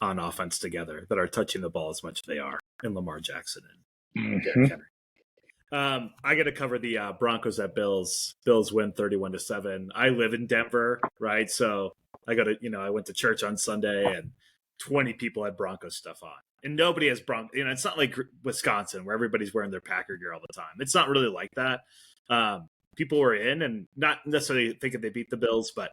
on offense together that are touching the ball as much as they are, in Lamar Jackson and Derrick Henry. I got to cover the Broncos at Bills. Bills win 31-7. I live in Denver, right? So I went to church on Sunday, and 20 people had Broncos stuff on, and nobody has Broncos. It's not like Wisconsin where everybody's wearing their Packer gear all the time. It's not really like that. People were in, and not necessarily thinking they beat the Bills, but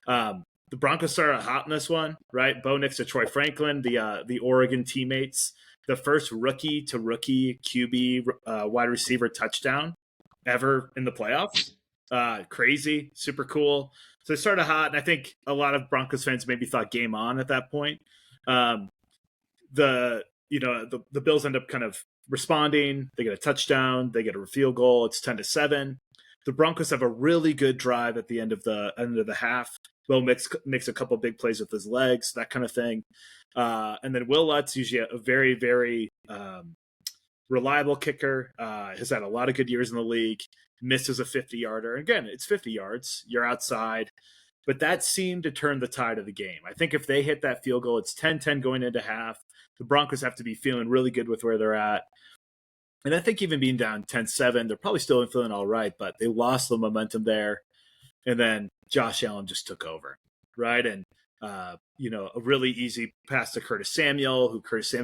the Broncos started hot in this one, right? Bo Nix to Troy Franklin, the Oregon teammates. The first rookie-to-rookie QB wide receiver touchdown ever in the playoffs. Crazy, super cool. So they started hot, and I think a lot of Broncos fans maybe thought game on at that point. The Bills end up kind of responding. They get a touchdown. They get a field goal. It's 10-7. The Broncos have a really good drive at the end of the half. Bo makes a couple big plays with his legs, that kind of thing. And then Will Lutz, usually a very, very reliable kicker, has had a lot of good years in the league, misses a 50-yarder. Again, it's 50 yards. You're outside. But that seemed to turn the tide of the game. I think if they hit that field goal, it's 10-10 going into half. The Broncos have to be feeling really good with where they're at. And I think even being down 10-7, they're probably still feeling all right, but they lost the momentum there. And then Josh Allen just took over, right? And a really easy pass to Curtis Samuel,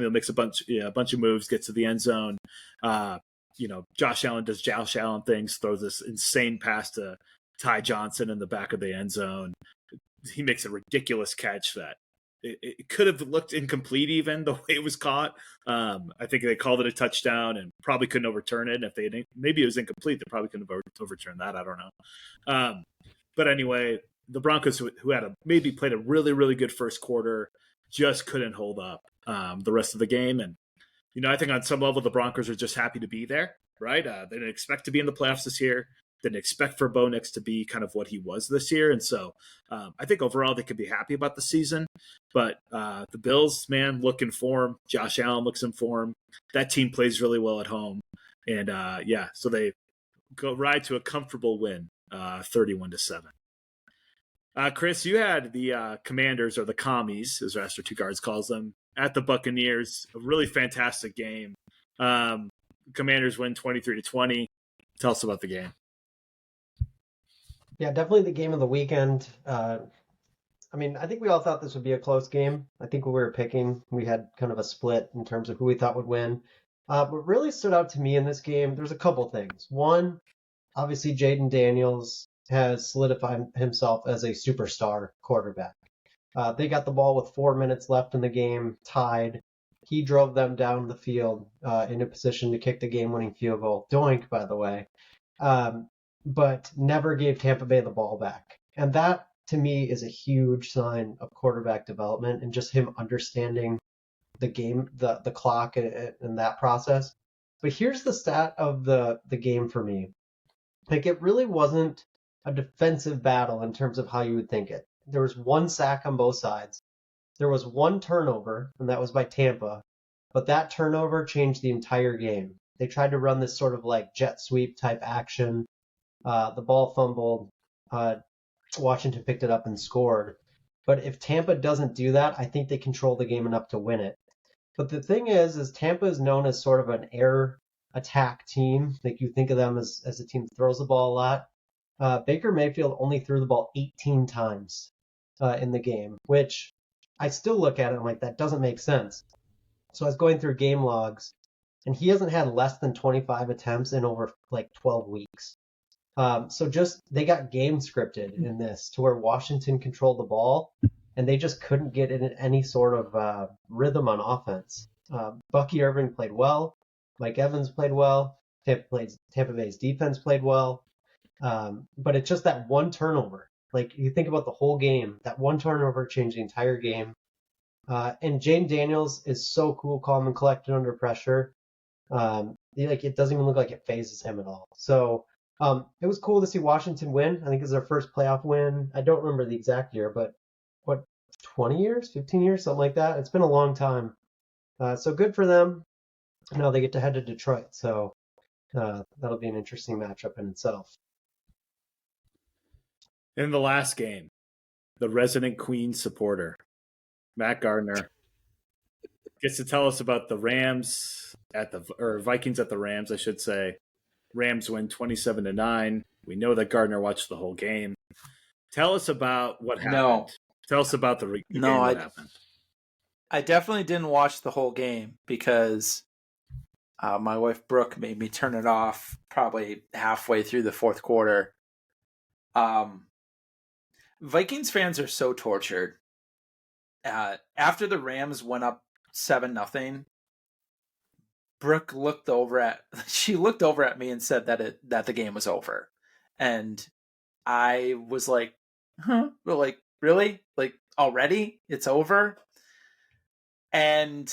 makes a bunch of moves, gets to the end zone. Josh Allen does Josh Allen things, throws this insane pass to Ty Johnson in the back of the end zone. He makes a ridiculous catch that it could have looked incomplete even the way it was caught. I think they called it a touchdown and probably couldn't overturn it. And if maybe it was incomplete, they probably couldn't have overturned that. I don't know. But anyway, the Broncos, who had maybe played a really, really good first quarter, just couldn't hold up the rest of the game. And, I think on some level, the Broncos are just happy to be there, right? They didn't expect to be in the playoffs this year. Didn't expect for Bo Nix to be kind of what he was this year. And so I think overall they could be happy about the season. But the Bills, man, look in form. Josh Allen looks in form. That team plays really well at home. And, so they go ride to a comfortable win, 31-7. Chris, you had the Commanders, or the Commies, as Raster Two Guards calls them, at the Buccaneers. A really fantastic game. Commanders win 23-20. Tell us about the game. Yeah, definitely the game of the weekend. I think we all thought this would be a close game. I think when we were picking, we had kind of a split in terms of who we thought would win. What really stood out to me in this game, there's a couple things. One, obviously Jaden Daniels has solidified himself as a superstar quarterback. They got the ball with 4 minutes left in the game, tied. He drove them down the field in a position to kick the game-winning field goal. Doink, by the way. but never gave Tampa Bay the ball back. And that, to me, is a huge sign of quarterback development and just him understanding the game, the clock, and that process. But here's the stat of the game for me. Like, it really wasn't a defensive battle in terms of how you would think it. There was one sack on both sides. There was one turnover, and that was by Tampa. But that turnover changed the entire game. They tried to run this sort of like jet sweep type action. The ball fumbled. Washington picked it up and scored. But if Tampa doesn't do that, I think they control the game enough to win it. But the thing is Tampa is known as sort of an air attack team. Like, you think of them as a team that throws the ball a lot. Baker Mayfield only threw the ball 18 times in the game, which I still look at it and I'm like, that doesn't make sense. So I was going through game logs, and he hasn't had less than 25 attempts in over like 12 weeks. So just they got game scripted in this to where Washington controlled the ball, and they just couldn't get in any sort of rhythm on offense. Bucky Irving played well. Mike Evans played well. Tampa Bay's defense played well. But it's just that one turnover. Like, you think about the whole game, that one turnover changed the entire game. And Jane Daniels is so cool, calm, and collected under pressure. It doesn't even look like it phases him at all. So it was cool to see Washington win. I think it's their first playoff win. I don't remember the exact year, but 20 years, 15 years, something like that. It's been a long time. So good for them. Now they get to head to Detroit. So that'll be an interesting matchup in itself. In the last game, the resident Queen supporter, Matt Gardner, gets to tell us about the Vikings at the Rams, I should say. Rams win 27-9. We know that Gardner watched the whole game. Tell us about what happened. No. Tell us about the game that happened. I definitely didn't watch the whole game because my wife Brooke made me turn it off probably halfway through the fourth quarter. Vikings fans are so tortured. After the Rams went up 7-0, Brooke looked over at me and said that the game was over. And I was like, huh? Like, really? Like, already? It's over? And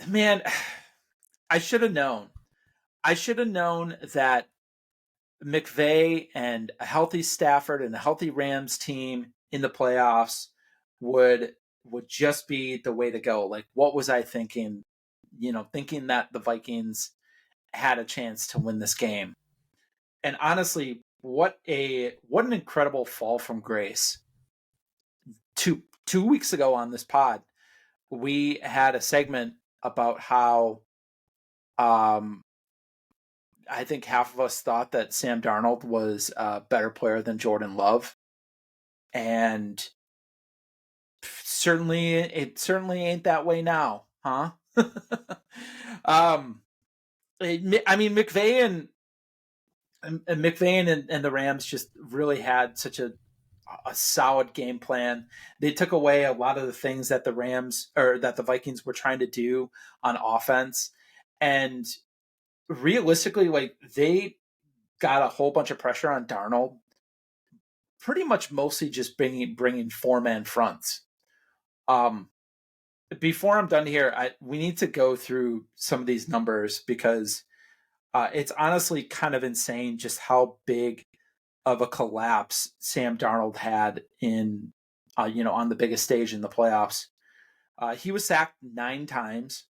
man, I should have known. I should have known that McVay and a healthy Stafford and a healthy Rams team in the playoffs would just be the way to go. Like, what was I thinking? Thinking that the Vikings had a chance to win this game. And honestly, what an incredible fall from grace. Two weeks ago on this pod, we had a segment about how I think half of us thought that Sam Darnold was a better player than Jordan Love. And it certainly ain't that way now, huh? McVay and the Rams just really had such a solid game plan. They took away a lot of the things that the Vikings were trying to do on offense. And realistically, like, they got a whole bunch of pressure on Darnold, pretty much mostly just bringing 4-man fronts. Before I'm done here, we need to go through some of these numbers because it's honestly kind of insane just how big of a collapse Sam Darnold had in, on the biggest stage in the playoffs. He was sacked 9 times.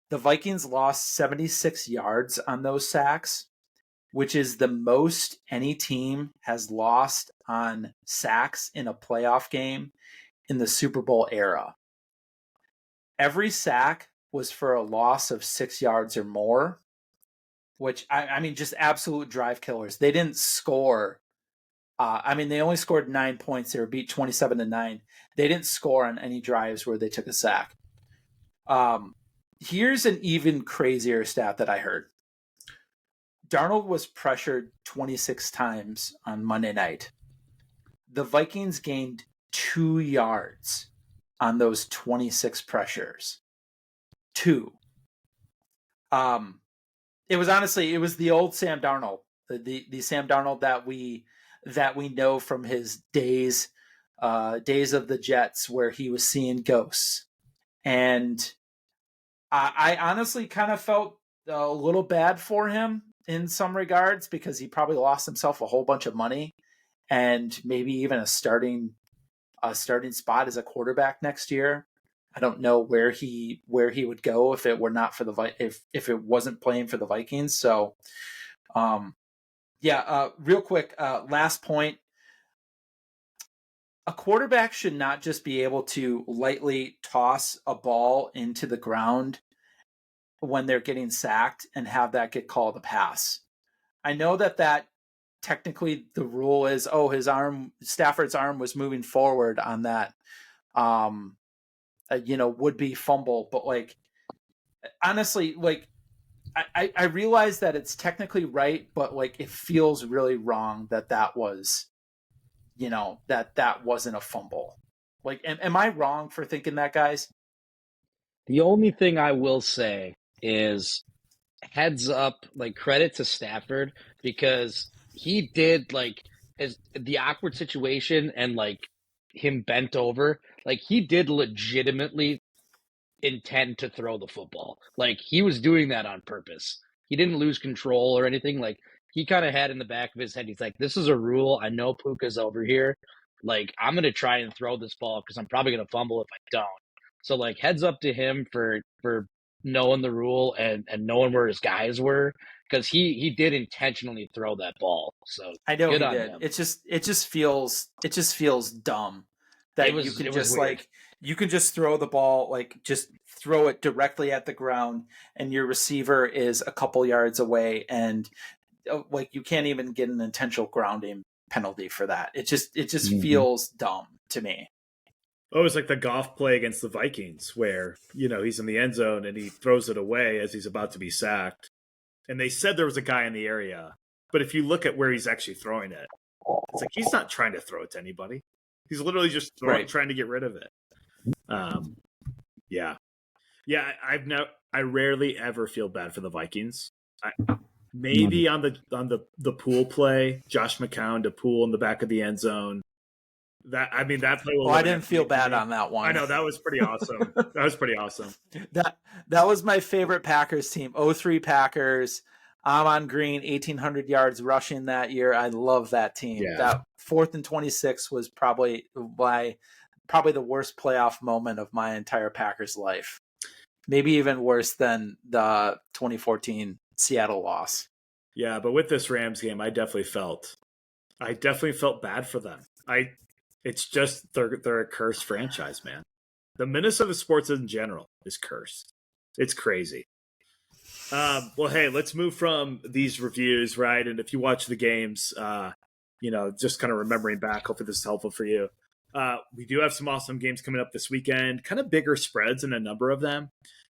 The Vikings lost 76 yards on those sacks, which is the most any team has lost on sacks in a playoff game in the Super Bowl era. Every sack was for a loss of 6 yards or more, which, I mean, just absolute drive killers. They didn't score. They only scored 9 points. They were beat 27-9. They didn't score on any drives where they took a sack. Here's an even crazier stat that I heard. Darnold was pressured 26 times on Monday night. The Vikings gained 2 yards on those 26 pressures. 2. It was the old Sam Darnold. the Sam Darnold that we know from his days of the Jets where he was seeing ghosts. And I honestly kind of felt a little bad for him in some regards because he probably lost himself a whole bunch of money and maybe even a starting spot as a quarterback next year. I don't know where he would go if it were not for if it wasn't playing for the Vikings. So, real quick, last point. A quarterback should not just be able to lightly toss a ball into the ground when they're getting sacked and have that get called a pass. I know that technically the rule is, Stafford's arm was moving forward on that, would be fumble. But like, honestly, like, I realize that it's technically right, but like, it feels really wrong that was, that wasn't a fumble. Like, am I wrong for thinking that, guys? The only thing I will say is heads up, like credit to Stafford because he did like as the awkward situation and like him bent over, like he did legitimately intend to throw the football. Like he was doing that on purpose. He didn't lose control or anything. Like he kind of had in the back of his head, he's like, this is a rule. I know Puka's over here. Like I'm going to try and throw this ball because I'm probably going to fumble if I don't. So like heads up to him for knowing the rule and knowing where his guys were because he did intentionally throw that ball. So I know he good on did. him. It just feels dumb that It you can was just weird. like you can just throw the ball, like just throw it directly at the ground and your receiver is a couple yards away and like you can't even get an intentional grounding penalty for that. It just feels dumb to me. Oh, it's like the golf play against the Vikings where, he's in the end zone and he throws it away as he's about to be sacked. And they said there was a guy in the area. But if you look at where he's actually throwing it, it's like he's not trying to throw it to anybody. He's literally just trying to get rid of it. Yeah. I rarely ever feel bad for the Vikings. Maybe on the pool play, Josh McCown to pool in the back of the end zone. That play. I didn't feel bad on that one. I know that was pretty awesome. That was my favorite Packers team. 03 Packers. Amon Green, 1,800 yards rushing that year. I love that team. Yeah. That 4th and 26 was probably the worst playoff moment of my entire Packers life. Maybe even worse than the 2014 Seattle loss. Yeah, but with this Rams game, I definitely felt bad for them. It's just they're a cursed franchise, man. The Minnesota sports in general is cursed. It's crazy. Well, hey, let's move from these reviews, right? And if you watch the games, just kind of remembering back, hopefully this is helpful for you. We do have some awesome games coming up this weekend, kind of bigger spreads in a number of them.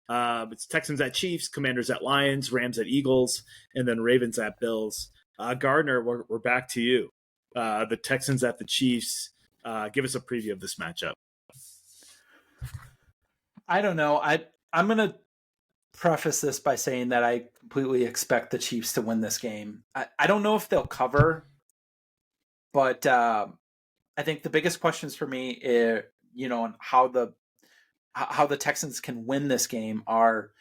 It's Texans at Chiefs, Commanders at Lions, Rams at Eagles, and then Ravens at Bills. Gardner, we're back to you. The Texans at the Chiefs. Give us a preview of this matchup. I don't know. I'm going to preface this by saying that I completely expect the Chiefs to win this game. I don't know if they'll cover, but I think the biggest questions for me, on how the Texans can win this game are,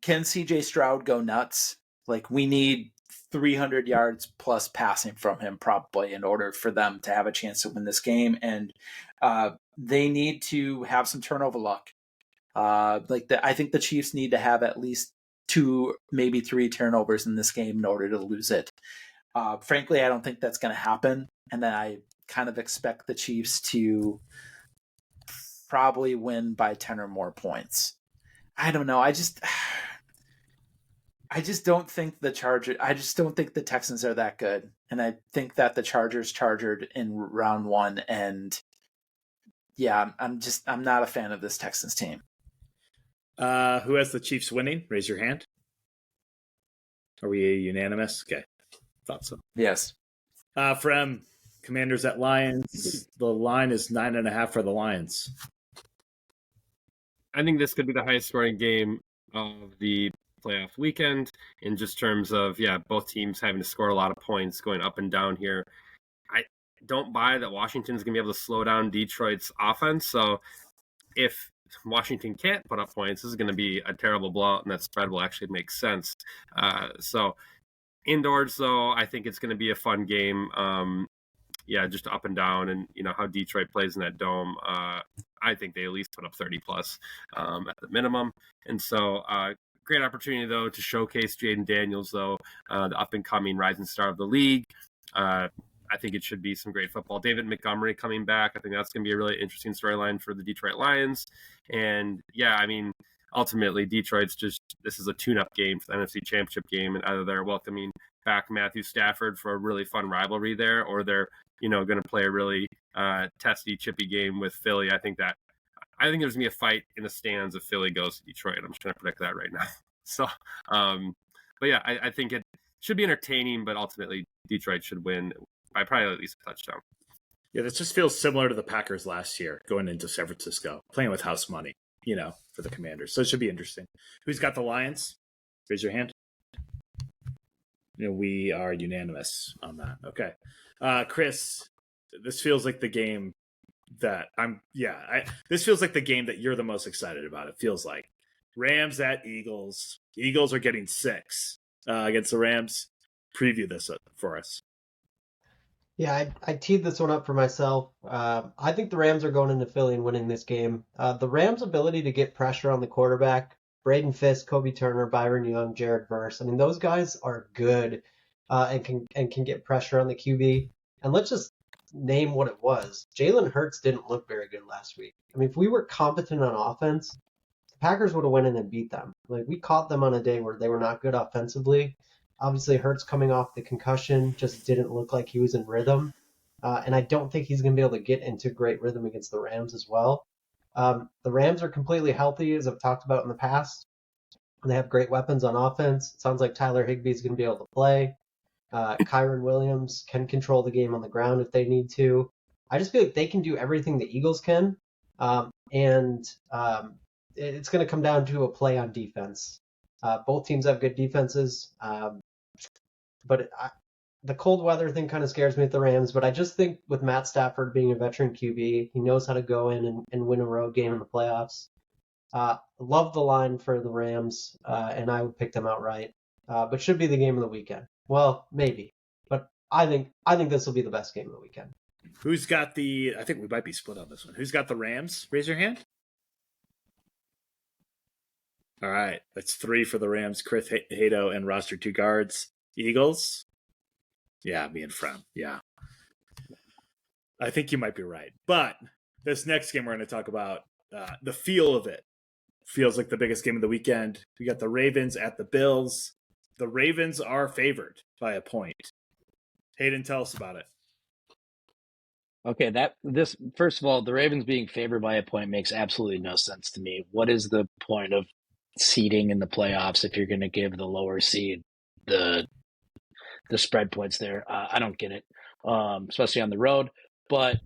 can CJ Stroud go nuts? Like we need 300 yards plus passing from him probably in order for them to have a chance to win this game. And they need to have some turnover luck. I think the Chiefs need to have at least 2, maybe 3 turnovers in this game in order to lose it. Frankly, I don't think that's going to happen. And then I kind of expect the Chiefs to probably win by 10 or more points. I don't know. I just don't think I just don't think the Texans are that good. And I think that the Chargers chargered in round 1. And yeah, I'm not a fan of this Texans team. Who has the Chiefs winning? Raise your hand. Are we unanimous? Okay. Thought so. Yes. From Commanders at Lions. The line is 9.5 for the Lions. I think this could be the highest scoring game of the playoff weekend in just terms of, both teams having to score a lot of points going up and down here. I don't buy that Washington's going to be able to slow down Detroit's offense. So if Washington can't put up points, this is going to be a terrible blowout, and that spread will actually make sense. So indoors, though, I think it's going to be a fun game. Just up and down, and how Detroit plays in that dome. I think they at least put up 30 plus at the minimum, and so great opportunity though to showcase Jaden Daniels, though the up and coming rising star of the league. I think it should be some great football. David Montgomery coming back, I think that's going to be a really interesting storyline for the Detroit Lions. And ultimately Detroit's this is a tune-up game for the NFC Championship game, and either they're welcoming back Matthew Stafford for a really fun rivalry there, or they're going to play a really testy, chippy game with Philly. I think there's going to be a fight in the stands if Philly goes to Detroit. I'm just going to predict that right now. So, I think it should be entertaining, but ultimately Detroit should win by probably at least a touchdown. Yeah, this just feels similar to the Packers last year going into San Francisco, playing with house money, for the Commanders. So it should be interesting. Who's got the Lions? Raise your hand. We are unanimous on that. Okay. Chris, this feels like the game that this feels like the game that you're the most excited about. It feels like Rams at Eagles. Eagles are getting 6 against the Rams. Preview this for us. Yeah, I teed this one up for myself. I think the Rams are going into Philly and winning this game. The Rams' ability to get pressure on the quarterback, Braden Fisk, Kobe Turner, Byron Young, Jared Verse. I mean, those guys are good and can get pressure on the QB. And let's just name what it was. Jalen Hurts didn't look very good last week. I mean, if we were competent on offense, the Packers would have went in and beat them. Like, we caught them on a day where they were not good offensively. Obviously, Hurts coming off the concussion just didn't look like he was in rhythm. And I don't think he's going to be able to get into great rhythm against the Rams as well. The Rams are completely healthy, as I've talked about in the past. They have great weapons on offense. It sounds like Tyler Higbee is going to be able to play. Kyron Williams can control the game on the ground if they need to. I just feel like they can do everything the Eagles can. It's going to come down to a play on defense. Both teams have good defenses. But the cold weather thing kind of scares me with the Rams. But I just think with Matt Stafford being a veteran QB, he knows how to go in and win a road game in the playoffs. Love the line for the Rams, and I would pick them outright. But should be the game of the weekend. Well, maybe. But I think this will be the best game of the weekend. Who's got I think we might be split on this one. Who's got the Rams? Raise your hand. All right. That's 3 for the Rams. Chris Hato and roster 2 guards. Eagles? Yeah, me and Frem. Yeah. I think you might be right. But this next game we're going to talk about, the feel of it feels like the biggest game of the weekend. We got the Ravens at the Bills. The Ravens are favored by a point. Hayden, tell us about it. Okay, first of all, the Ravens being favored by a point makes absolutely no sense to me. What is the point of seeding in the playoffs if you're going to give the lower seed the spread points there? I don't get it, especially on the road. But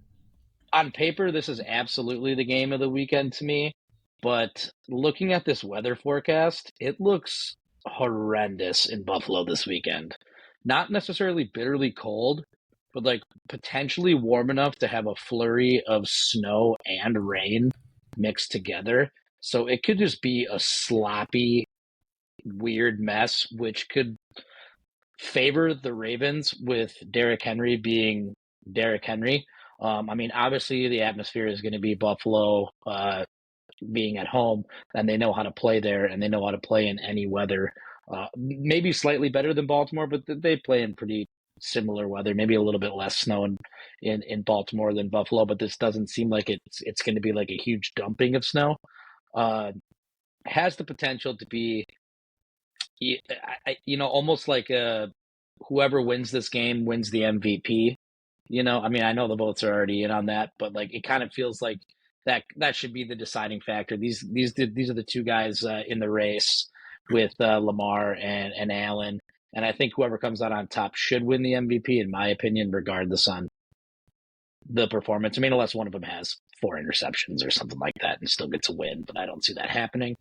on paper, this is absolutely the game of the weekend to me. But looking at this weather forecast, it looks horrendous in Buffalo this weekend. Not necessarily bitterly cold, but like potentially warm enough to have a flurry of snow and rain mixed together. So it could just be a sloppy, weird mess, which could favor the Ravens with Derrick Henry being Derrick Henry. I mean, obviously the atmosphere is going to be Buffalo being at home, and they know how to play there, and they know how to play in any weather. Maybe slightly better than Baltimore, but they play in pretty similar weather. Maybe a little bit less snow in Baltimore than Buffalo, but this doesn't seem like it's going to be like a huge dumping of snow. Has the potential to be, almost like whoever wins this game wins the MVP. I mean, I know the votes are already in on that, but like it kind of feels like that should be the deciding factor. These are the two guys in the race with Lamar and Allen, and I think whoever comes out on top should win the MVP, in my opinion, regardless on the performance. I mean, unless one of them has 4 interceptions or something like that and still gets a win, but I don't see that happening.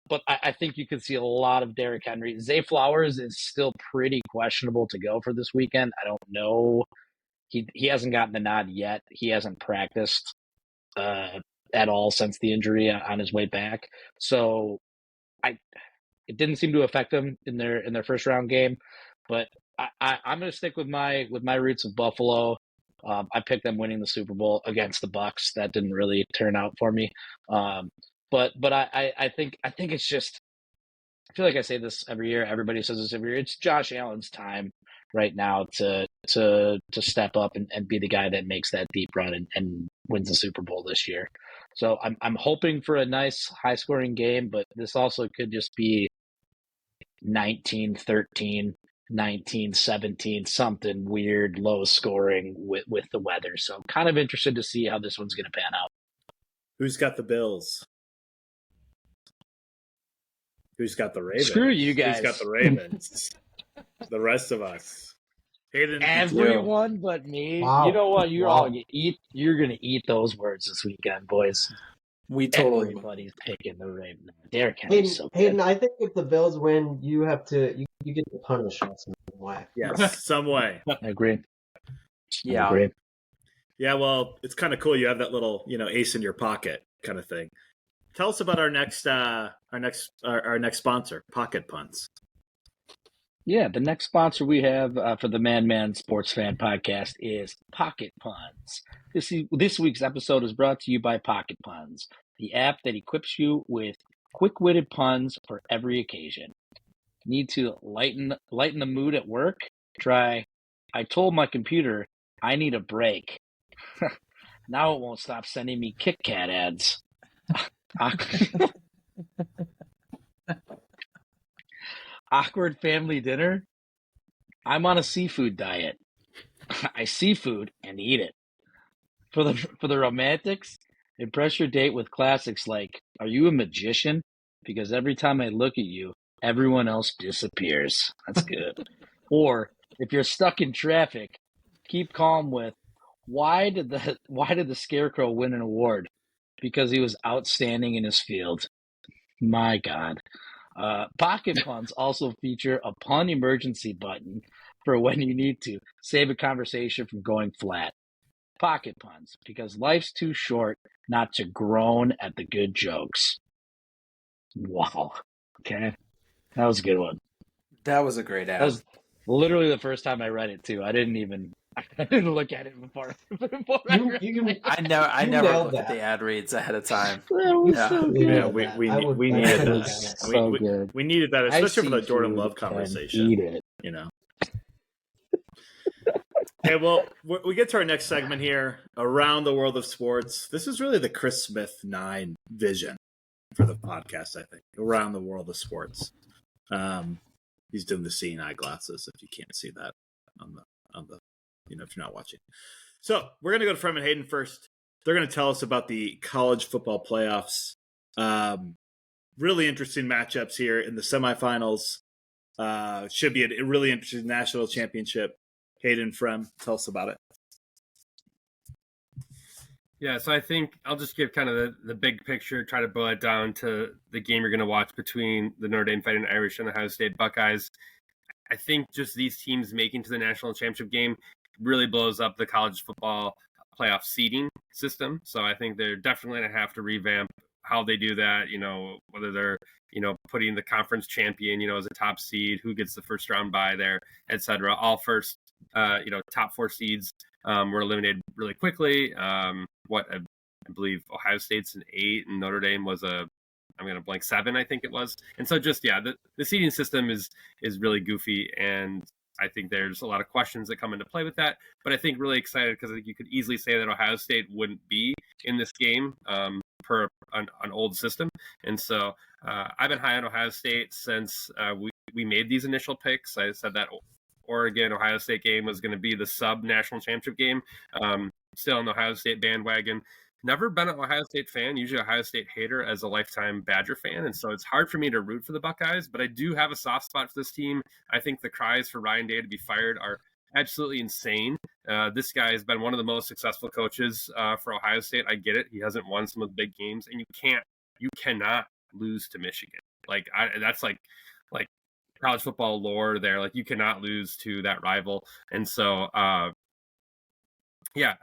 But I think you could see a lot of Derrick Henry. Zay Flowers is still pretty questionable to go for this weekend. I don't know. He hasn't gotten the nod yet. He hasn't practiced at all since the injury on his way back. So it didn't seem to affect them in their first round game. But I'm going to stick with my roots of Buffalo. I picked them winning the Super Bowl against the Bucs. That didn't really turn out for me. But I think it's just, I feel like I say this every year. Everybody says this every year. It's Josh Allen's time right now to step up and be the guy that makes that deep run and wins the Super Bowl this year. So I'm hoping for a nice high scoring game, but this also could just be 19-13, 19-17, something weird, low scoring with the weather. So I'm kind of interested to see how this one's going to pan out. Who's got the Bills? Who's got the Ravens? Screw you guys. Who's got the Ravens? The rest of us. Hayden, Everyone but me. Wow. You know what? You're Wow. all gonna eat. You're gonna eat those words this weekend, boys. We totally. Everybody's picking the Ravens. Derrick Henry's so good. Hayden, I think if the Bills win, you get to punish us in some way. yes, some way. I agree. Yeah. I agree. Yeah, well, it's kind of cool. You have that little, ace in your pocket kind of thing. Tell us about our next sponsor, Pocket Puns. Yeah, the next sponsor we have for the Man Sports Fan Podcast is Pocket Puns. This week's episode is brought to you by Pocket Puns, the app that equips you with quick-witted puns for every occasion. Need to lighten the mood at work? Try, I told my computer I need a break. Now it won't stop sending me Kit Kat ads. Awkward family dinner? I'm on a seafood diet. I see food and eat it. For the romantics, impress your date with classics like, are you a magician? Because every time I look at you, everyone else disappears. That's good. Or if you're stuck in traffic, keep calm with, why did the Scarecrow win an award? Because he was outstanding in his field. My God. Pocket Puns also feature a pun emergency button for when you need to save a conversation from going flat. Pocket Puns, because life's too short not to groan at the good jokes. Wow. Okay. That was a good one. That was a great ad. That was literally the first time I read it, too. I didn't look at it before I read it. I You never nailed look at that. the ad reads ahead of time. That was Yeah. so good. Yeah, would- we I needed would- that. So good. We needed that, I especially for see the Jordan food Love and conversation. eat it. Okay, well, we get to our next segment here, Around the World of Sports. This is really the Chris Smith 9 vision for the podcast, I think. Around the World of Sports. He's doing the seeing eyeglasses if you can't see that on the if you're not watching. So we're gonna go to Fred and Hayden first. They're gonna tell us about the college football playoffs. Really interesting matchups here in the semifinals. Should be a really interesting national championship. Hayden, Frem, tell us about it. Yeah, so I think I'll just give kind of the big picture, try to boil it down to the game you're going to watch between the Notre Dame Fighting Irish and the Ohio State Buckeyes. I think just these teams making to the national championship game really blows up the college football playoff seeding system. So I think they're definitely going to have to revamp how they do that, whether they're, putting the conference champion, as a top seed, who gets the first round bye there, et cetera. All first, top 4 seeds were eliminated really quickly. I believe Ohio State's an 8 and Notre Dame was I'm going to blank 7, I think it was. And so just, the seeding system is really goofy. And I think there's a lot of questions that come into play with that. But I think really excited because you could easily say that Ohio State wouldn't be in this game per an old system. And so I've been high on Ohio State since we made these initial picks. I said that Oregon-Ohio State game was going to be the sub-national championship game. Still on the Ohio State bandwagon. Never been an Ohio State fan, usually Ohio State hater as a lifetime Badger fan. And so it's hard for me to root for the Buckeyes, but I do have a soft spot for this team. I think the cries for Ryan Day to be fired are absolutely insane. This guy has been one of the most successful coaches for Ohio State. I get it. He hasn't won some of the big games, and you cannot lose to Michigan. Like that's like college football lore there. Like you cannot lose to that rival. And so yeah,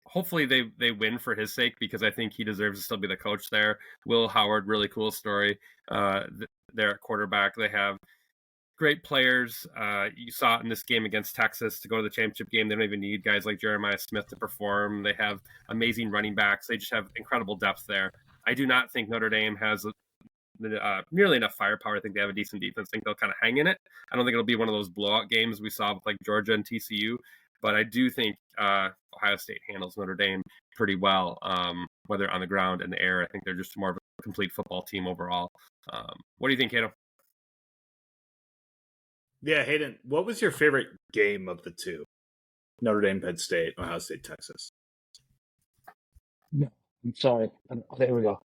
hopefully they win for his sake, because I think he deserves to still be the coach there. Will Howard, really cool story. They're at quarterback. They have great players. You saw it in this game against Texas. To go to the championship game, they don't even need guys like Jeremiah Smith to perform. They have amazing running backs. They just have incredible depth there. I do not think Notre Dame has nearly enough firepower. I think they have a decent defense. I think they'll kind of hang in it. I don't think it'll be one of those blowout games we saw with like Georgia and TCU, but I do think Ohio State handles Notre Dame pretty well, whether on the ground and the air. I think they're just more of a complete football team overall. What do you think, Cato? Yeah, Hayden, what was your favorite game of the two? Notre Dame, Penn State, Ohio State, Texas. No, I'm sorry. There we go.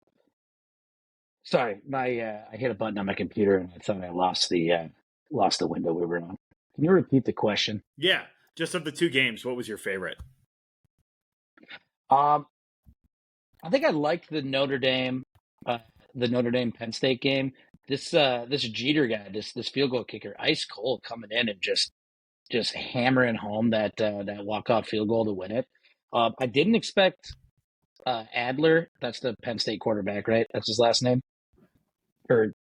Sorry, I hit a button on my computer and I thought I lost the window we were on. Can you repeat the question? Yeah, just of the two games, what was your favorite? I think I liked the Notre Dame Penn State game. This Jeter guy, this field goal kicker, ice cold, coming in and just hammering home that walk-off field goal to win it. I didn't expect Adler. That's the Penn State quarterback, right? That's his last name. Or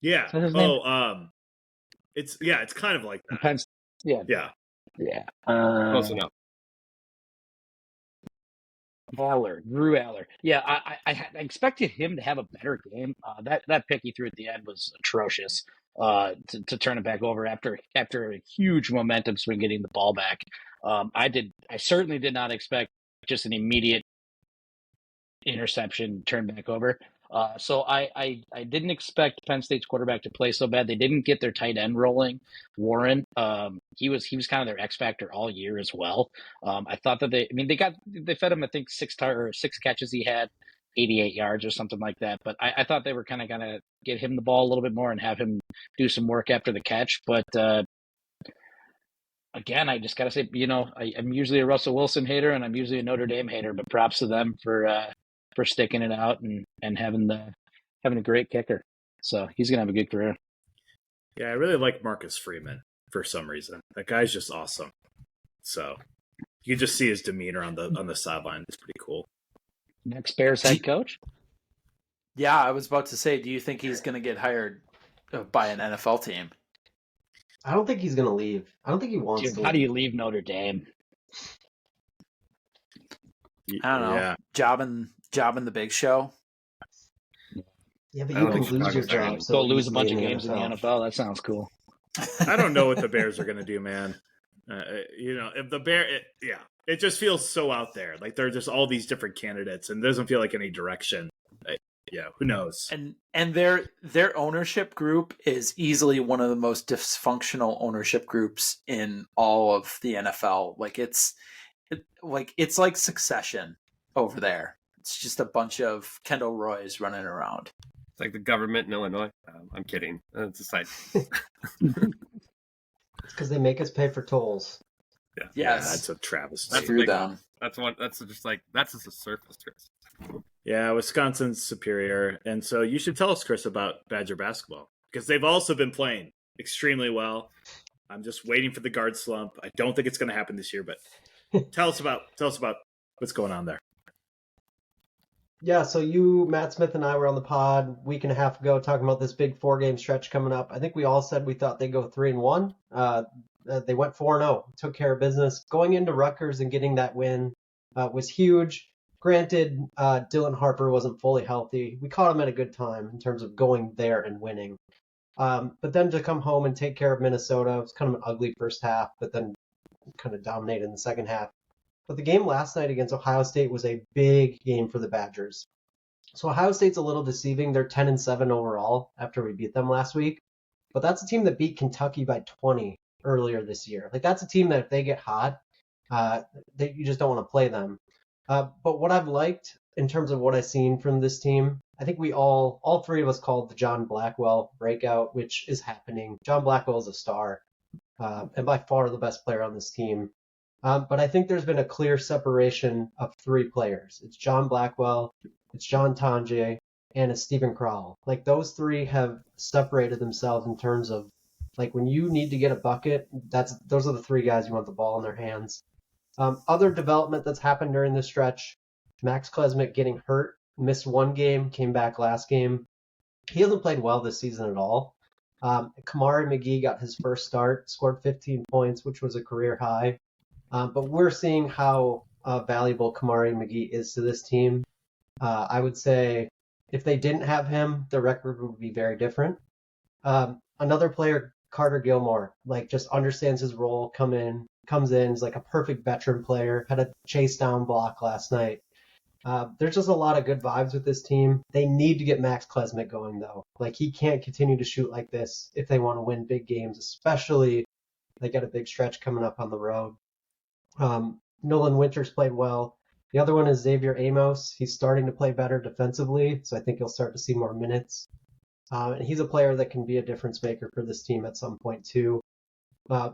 yeah. Is that his name? It's kind of like that. Penn. Yeah. Yeah. Close enough. Drew Aller. Yeah, I expected him to have a better game. That pick he threw at the end was atrocious. To turn it back over after a huge momentum swing, getting the ball back. I certainly did not expect just an immediate interception turn back over. So I didn't expect Penn State's quarterback to play so bad. They didn't get their tight end rolling, Warren. He was kind of their X factor all year as well. I thought that they fed him, I think, six catches. He had 88 yards or something like that. But I thought they were kind of gonna get him the ball a little bit more and have him do some work after the catch. But again, I just gotta say, I'm usually a Russell Wilson hater and I'm usually a Notre Dame hater. But props to them for sticking it out and having a great kicker. So he's gonna have a good career. Yeah, I really like Marcus Freeman for some reason. That guy's just awesome. So you can just see his demeanor on the sideline. It's pretty cool. Next Bears head coach? Yeah, I was about to say, do you think he's going to get hired by an NFL team? I don't think he's going to leave. I don't think he wants to. How do you leave Notre Dame? I don't know. Yeah. Job in the big show. Yeah, but you can lose your job. Go lose a bunch of games in the NFL. That sounds cool. I don't know what the Bears are going to do, man. If the it just feels so out there. Like there are just all these different candidates, and it doesn't feel like any direction. Who knows? And their ownership group is easily one of the most dysfunctional ownership groups in all of the NFL. Like it's like Succession over there. It's just a bunch of Kendall Roys running around. It's like the government in Illinois. I'm kidding. It's a side. It's because they make us pay for tolls. Yeah. Yes. That's a travesty. That's through them. That's just a surface, Chris. Yeah, Wisconsin's superior. And so you should tell us, Chris, about Badger basketball, because they've also been playing extremely well. I'm just waiting for the guard slump. I don't think it's going to happen this year, but tell us about what's going on there. Yeah, so Matt Smith, and I were on the pod a week and a half ago talking about this big 4-game stretch coming up. I think we all said we thought they'd go 3-1. They went 4-0, took care of business. Going into Rutgers and getting that win was huge. Granted, Dylan Harper wasn't fully healthy. We caught him at a good time in terms of going there and winning. But then to come home and take care of Minnesota, it was kind of an ugly first half, but then kind of dominated in the second half. But the game last night against Ohio State was a big game for the Badgers. So Ohio State's a little deceiving. They're 10-7 overall after we beat them last week. But that's a team that beat Kentucky by 20 earlier this year. Like that's a team that if they get hot, you just don't want to play them. But what I've liked in terms of what I've seen from this team, I think we all three of us called the John Blackwell breakout, which is happening. John Blackwell is a star and by far the best player on this team. But I think there's been a clear separation of three players. It's John Blackwell, it's John Tonje, and a Stephen Crowell. Like those three have separated themselves in terms of like when you need to get a bucket, those are the three guys you want the ball in their hands. Other development that's happened during this stretch, Max Klesmit getting hurt, missed one game, came back last game. He hasn't played well this season at all. Kamari McGee got his first start, scored 15 points, which was a career high. But we're seeing how valuable Kamari McGee is to this team. I would say if they didn't have him, the record would be very different. Another player, Carter Gilmore, like just understands his role, comes in, is like a perfect veteran player, had a chase down block last night. There's just a lot of good vibes with this team. They need to get Max Klesmit going, though. Like, he can't continue to shoot like this if they want to win big games, especially they got a big stretch coming up on the road. Nolan Winters played well. The other one is Xavier Amos. He's starting to play better defensively, so I think you'll start to see more minutes. And he's a player that can be a difference maker for this team at some point, too.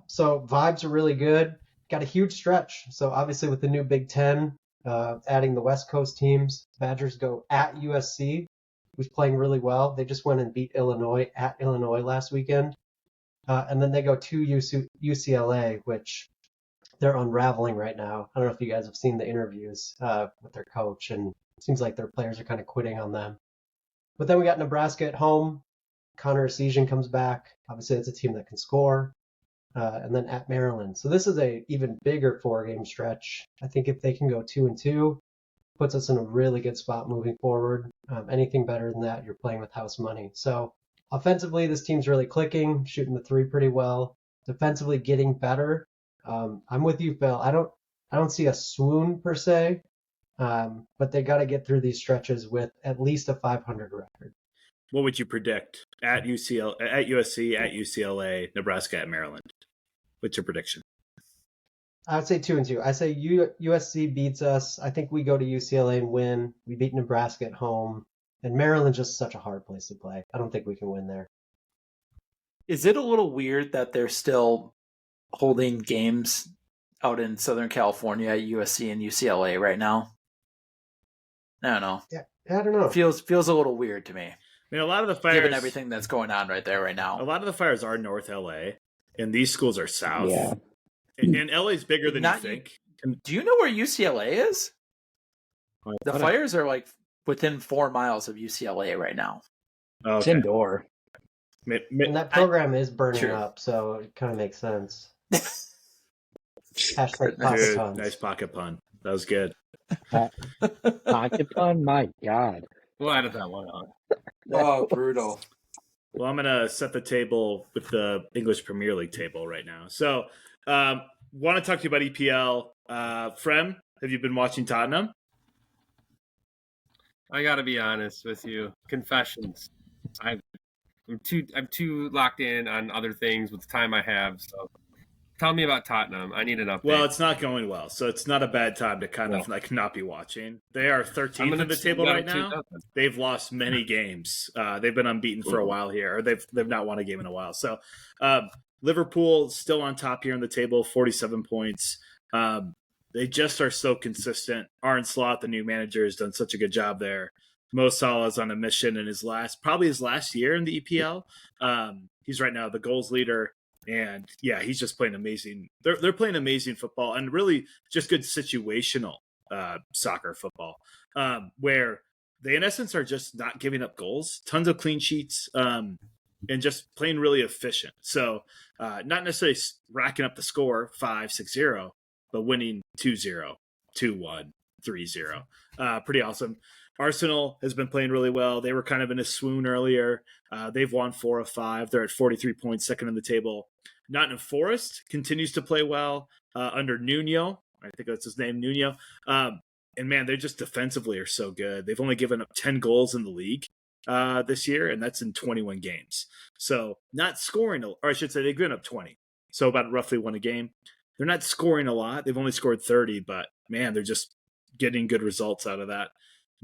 So vibes are really good. Got a huge stretch. So obviously with the new Big Ten, adding the West Coast teams, Badgers go at USC, who's playing really well. They just went and beat Illinois at Illinois last weekend. And then they go to UCLA, which they're unraveling right now. I don't know if you guys have seen the interviews with their coach, and it seems like their players are kind of quitting on them. But then we got Nebraska at home. Connor Essegian comes back. Obviously, it's a team that can score. And then at Maryland. So this is a even bigger 4-game stretch. I think if they can go 2-2, puts us in a really good spot moving forward. Anything better than that, you're playing with house money. So offensively, this team's really clicking, shooting the three pretty well. Defensively, getting better. I'm with you, Phil. I don't see a swoon per se, but they got to get through these stretches with at least a 500 record. What would you predict at UCLA, at USC, at UCLA, Nebraska, at Maryland? What's your prediction? I would say 2-2. I say USC beats us. I think we go to UCLA and win. We beat Nebraska at home. And Maryland's just such a hard place to play. I don't think we can win there. Is it a little weird that they're still holding games out in Southern California at USC and UCLA right now? I don't know. Yeah, I don't know. It feels a little weird to me. I mean, a lot of the fires, given everything that's going on right there right now. A lot of the fires are North LA, and these schools are south. Yeah. And LA's bigger than you think. Do you know where UCLA is? The fires are like within 4 miles of UCLA right now. Okay. It's indoor. And that program is burning True. up, so it kind of makes sense. Hashtag pocket Dude, puns. nice pocket pun. That was good. Pocket pun? My God. We'll edit that one out. Oh, brutal. Well, I'm going to set the table with the English Premier League table right now. So, want to talk to you about EPL. Frem, have you been watching Tottenham? I got to be honest with you. Confessions. I'm too locked in on other things with the time I have. So, tell me about Tottenham. I need an update. Well, it's not going well, so it's not a bad time to kind of like not be watching. They are 13th in the table right now. They've lost many games. They've been unbeaten for a while here, or they've not won a game in a while. So Liverpool still on top here on the table, 47 points. They just are so consistent. Arne Slot, the new manager, has done such a good job there. Mo Salah's on a mission in his last year in the EPL. He's right now the goals leader. And yeah, he's just playing amazing. They're playing amazing football and really just good situational soccer football, where they in essence are just not giving up goals, tons of clean sheets, and just playing really efficient. So not necessarily racking up the score 5-6-0, but winning 2-0, 2-1, 3-0. Pretty awesome. Arsenal has been playing really well. They were kind of in a swoon earlier. They've won 4 of 5. They're at 43 points, second in the table. Nottingham Forest continues to play well under Nuno. I think that's his name, Nuno. And man, they just defensively are so good. They've only given up 10 goals in the league this year, and that's in 21 games. So not scoring, or I should say they've given up 20. So about roughly 1 a game. They're not scoring a lot. They've only scored 30, but man, they're just getting good results out of that.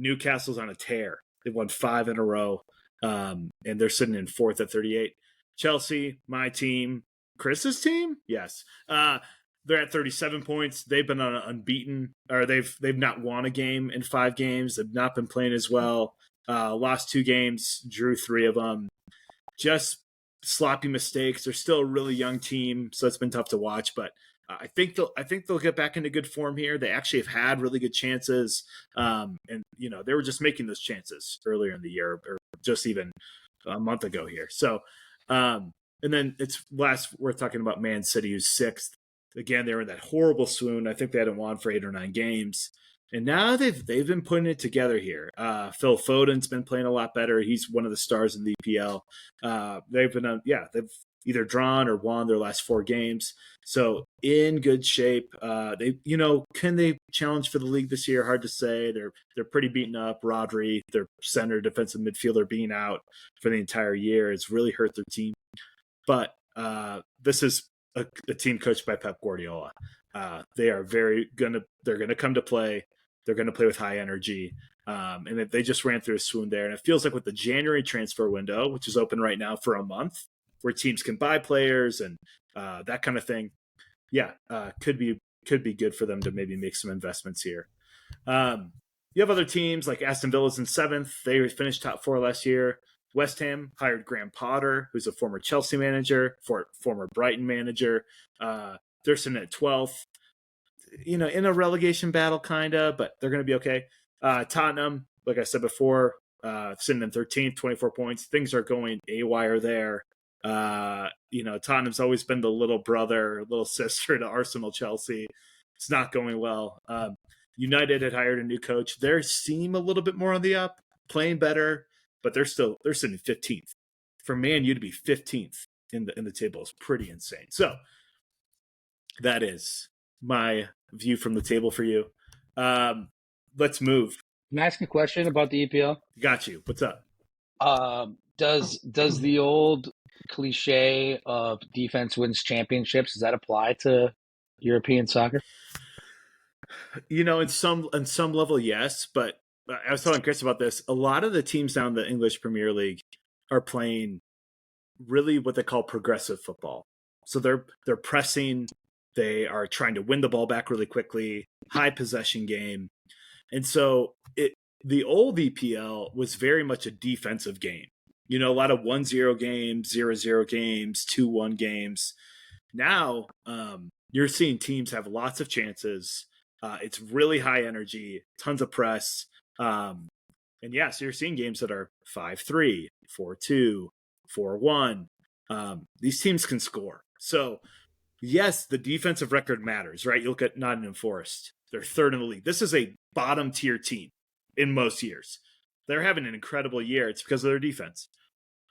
Newcastle's on a tear. They've won 5 in a row, and they're sitting in 4th at 38. Chelsea, my team, Chris's team, yes. They're at 37 points. They've been on an unbeaten, or they've not won a game in 5 games. They've not been playing as well. Lost 2 games, drew 3 of them. Just sloppy mistakes. They're still a really young team, so it's been tough to watch. But I think they'll get back into good form here. They actually have had really good chances, and they were just making those chances earlier in the year, or just even a month ago here. So, and then it's last we're talking about Man City, who's 6th. Again, they were in that horrible swoon. I think they hadn't won for 8 or 9 games. And now they've been putting it together here. Phil Foden's been playing a lot better. He's one of the stars in the EPL. They've either drawn or won their last 4 games. So in good shape. Can they challenge for the league this year? Hard to say. They're pretty beaten up. Rodri, their center defensive midfielder, being out for the entire year, it's really hurt their team. But this is a team coached by Pep Guardiola. They are they're going to come to play. They're going to play with high energy. And they just ran through a swoon there. And it feels like with the January transfer window, which is open right now for a month, where teams can buy players and that kind of thing, could be good for them to maybe make some investments here. You have other teams like Aston Villa's in 7th. They finished top 4 last year. West Ham hired Graham Potter, who's a former Chelsea manager, former Brighton manager. They're sitting at 12th. In a relegation battle, kind of, but they're going to be okay. Tottenham, like I said before, sitting in 13th, 24 points. Things are going awire there. Tottenham's always been the little brother, little sister to Arsenal, Chelsea. It's not going well. United had hired a new coach. They seem a little bit more on the up, playing better, but they're sitting 15th. For Man U to be 15th in the table is pretty insane. So that is my view from the table for you. Let's move. Can I ask a question about the EPL? Got you. What's up? Does the old cliche of defense wins championships, does that apply to European soccer? In some level, yes. But I was telling Chris about this. A lot of the teams down in the English Premier League are playing really what they call progressive football. So they're pressing. They are trying to win the ball back really quickly, high possession game. And so the old EPL was very much a defensive game. A lot of 1-0 games, 0-0 games, 2-1 games. Now you're seeing teams have lots of chances. It's really high energy, tons of press. So you're seeing games that are 5-3, 4-2, 4-1. These teams can score. So yes, the defensive record matters, right? You look at Nottingham Forest. They're 3rd in the league. This is a bottom tier team in most years. They're having an incredible year. It's because of their defense.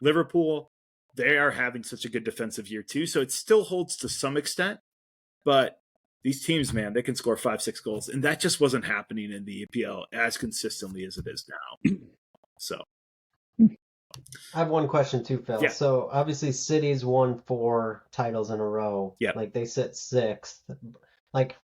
Liverpool, they are having such a good defensive year too. So it still holds to some extent. But these teams, man, they can score 5-6 goals. And that just wasn't happening in the EPL as consistently as it is now. So I have one question too, Phil. Yeah. So obviously City's won 4 titles in a row. Yeah. Like they sit 6th. Like,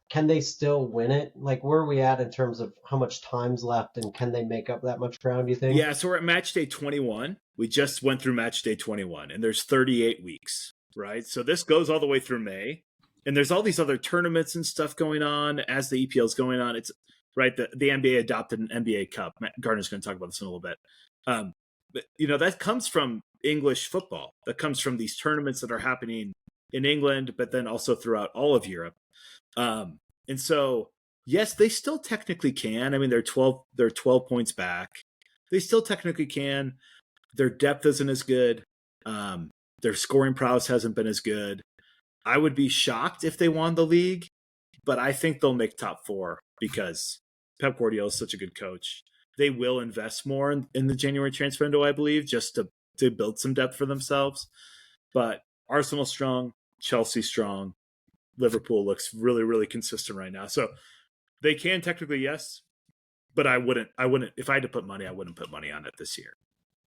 can they still win it? Like, where are we at in terms of how much time's left, and can they make up that much ground, do you think? Yeah, so we're at match day 21. We just went through match day 21, and there's 38 weeks, right? So this goes all the way through May, and there's all these other tournaments and stuff going on as the EPL is going on. It's right. The NBA adopted an NBA Cup. Matt Gardner's going to talk about this in a little bit. But that comes from English football. That comes from these tournaments that are happening in England, but then also throughout all of Europe. And so, yes, they still technically can. I mean, they're 12 points back. They still technically can. Their depth isn't as good. Their scoring prowess hasn't been as good. I would be shocked if they won the league, but I think they'll make top 4 because Pep Guardiola is such a good coach. They will invest more in the January transfer window, I believe, just to build some depth for themselves. But Arsenal strong, Chelsea strong. Liverpool looks really, really consistent right now. So they can technically, yes, but I wouldn't, if I had to put money, I wouldn't put money on it this year.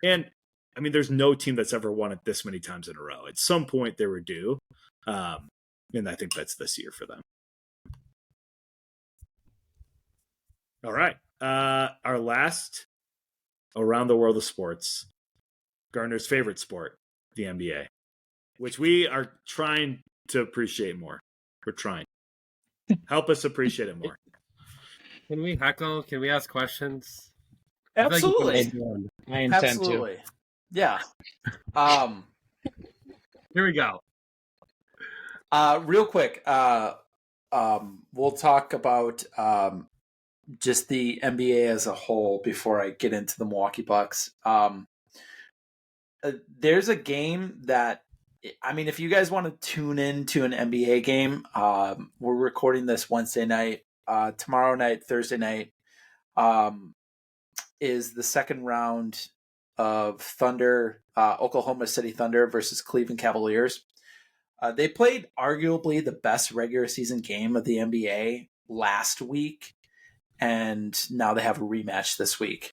And I mean, there's no team that's ever won it this many times in a row. At some point they were due. And I think that's this year for them. All right. Our last around the world of sports, Gardner's favorite sport, the NBA, which we are trying to appreciate more. We're trying. Help us appreciate it more. Can we heckle? Can we ask questions? Absolutely. I intend Absolutely. Yeah. Here we go. Real quick, we'll talk about just the NBA as a whole before I get into the Milwaukee Bucks. There's a game that, I mean, if you guys want to tune in to an NBA game, we're recording this Wednesday night. Tomorrow night, Thursday night, is the second round of Thunder, Oklahoma City Thunder versus Cleveland Cavaliers. They played arguably the best regular season game of the NBA last week, and now they have a rematch this week.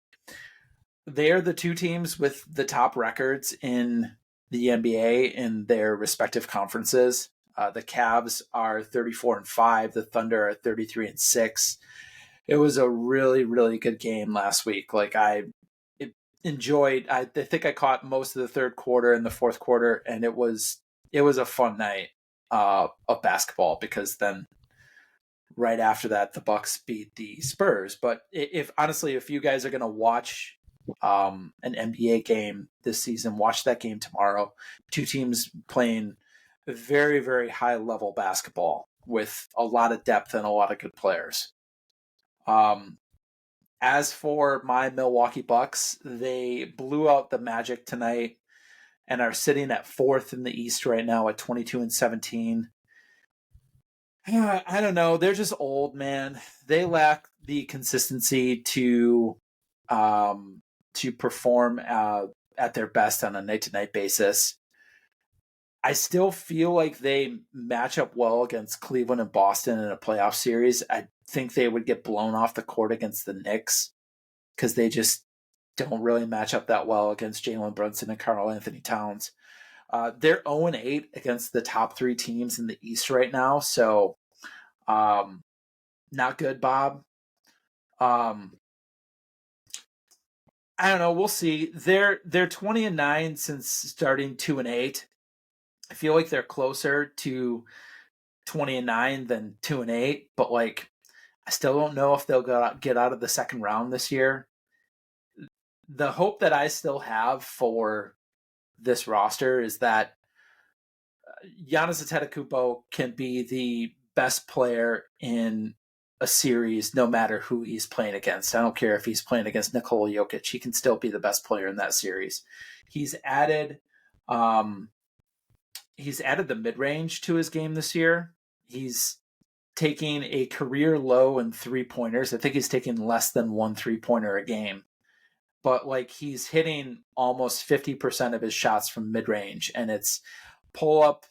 They're the two teams with the top records in the NBA in their respective conferences. The Cavs are 34-5. The Thunder are 33-6. It was a really, really good game last week. Like I enjoyed. I think I caught most of the third quarter and the fourth quarter, and it was a fun night of basketball because then right after that the Bucks beat the Spurs. But if you guys are going to watch an NBA game this season, watch that game tomorrow. Two teams playing very, very high level basketball with a lot of depth and a lot of good players. As for my Milwaukee Bucks, they blew out the Magic tonight and are sitting at fourth in the East right now at 22-17. I don't know. They're just old, man. They lack the consistency to perform at their best on a night-to-night basis. I still feel like they match up well against Cleveland and Boston in a playoff series. I think they would get blown off the court against the Knicks because they just don't really match up that well against Jalen Brunson and Karl Anthony Towns. They're 0-8 against the top three teams in the East right now, so not good, Bob. I don't know. We'll see. They're 20-9 since starting 2-8. I feel like they're closer to 20-9 than 2-8, but like I still don't know if they'll get out of the second round this year. The hope that I still have for this roster is that Giannis Antetokounmpo can be the best player in a series no matter who he's playing against. I don't care if he's playing against Nikola Jokic. He can still be the best player in that series. He's added the mid-range to his game this year. He's taking a career low in three-pointers. I think he's taking less than one three-pointer a game. But like he's hitting almost 50% of his shots from mid-range, and it's pull up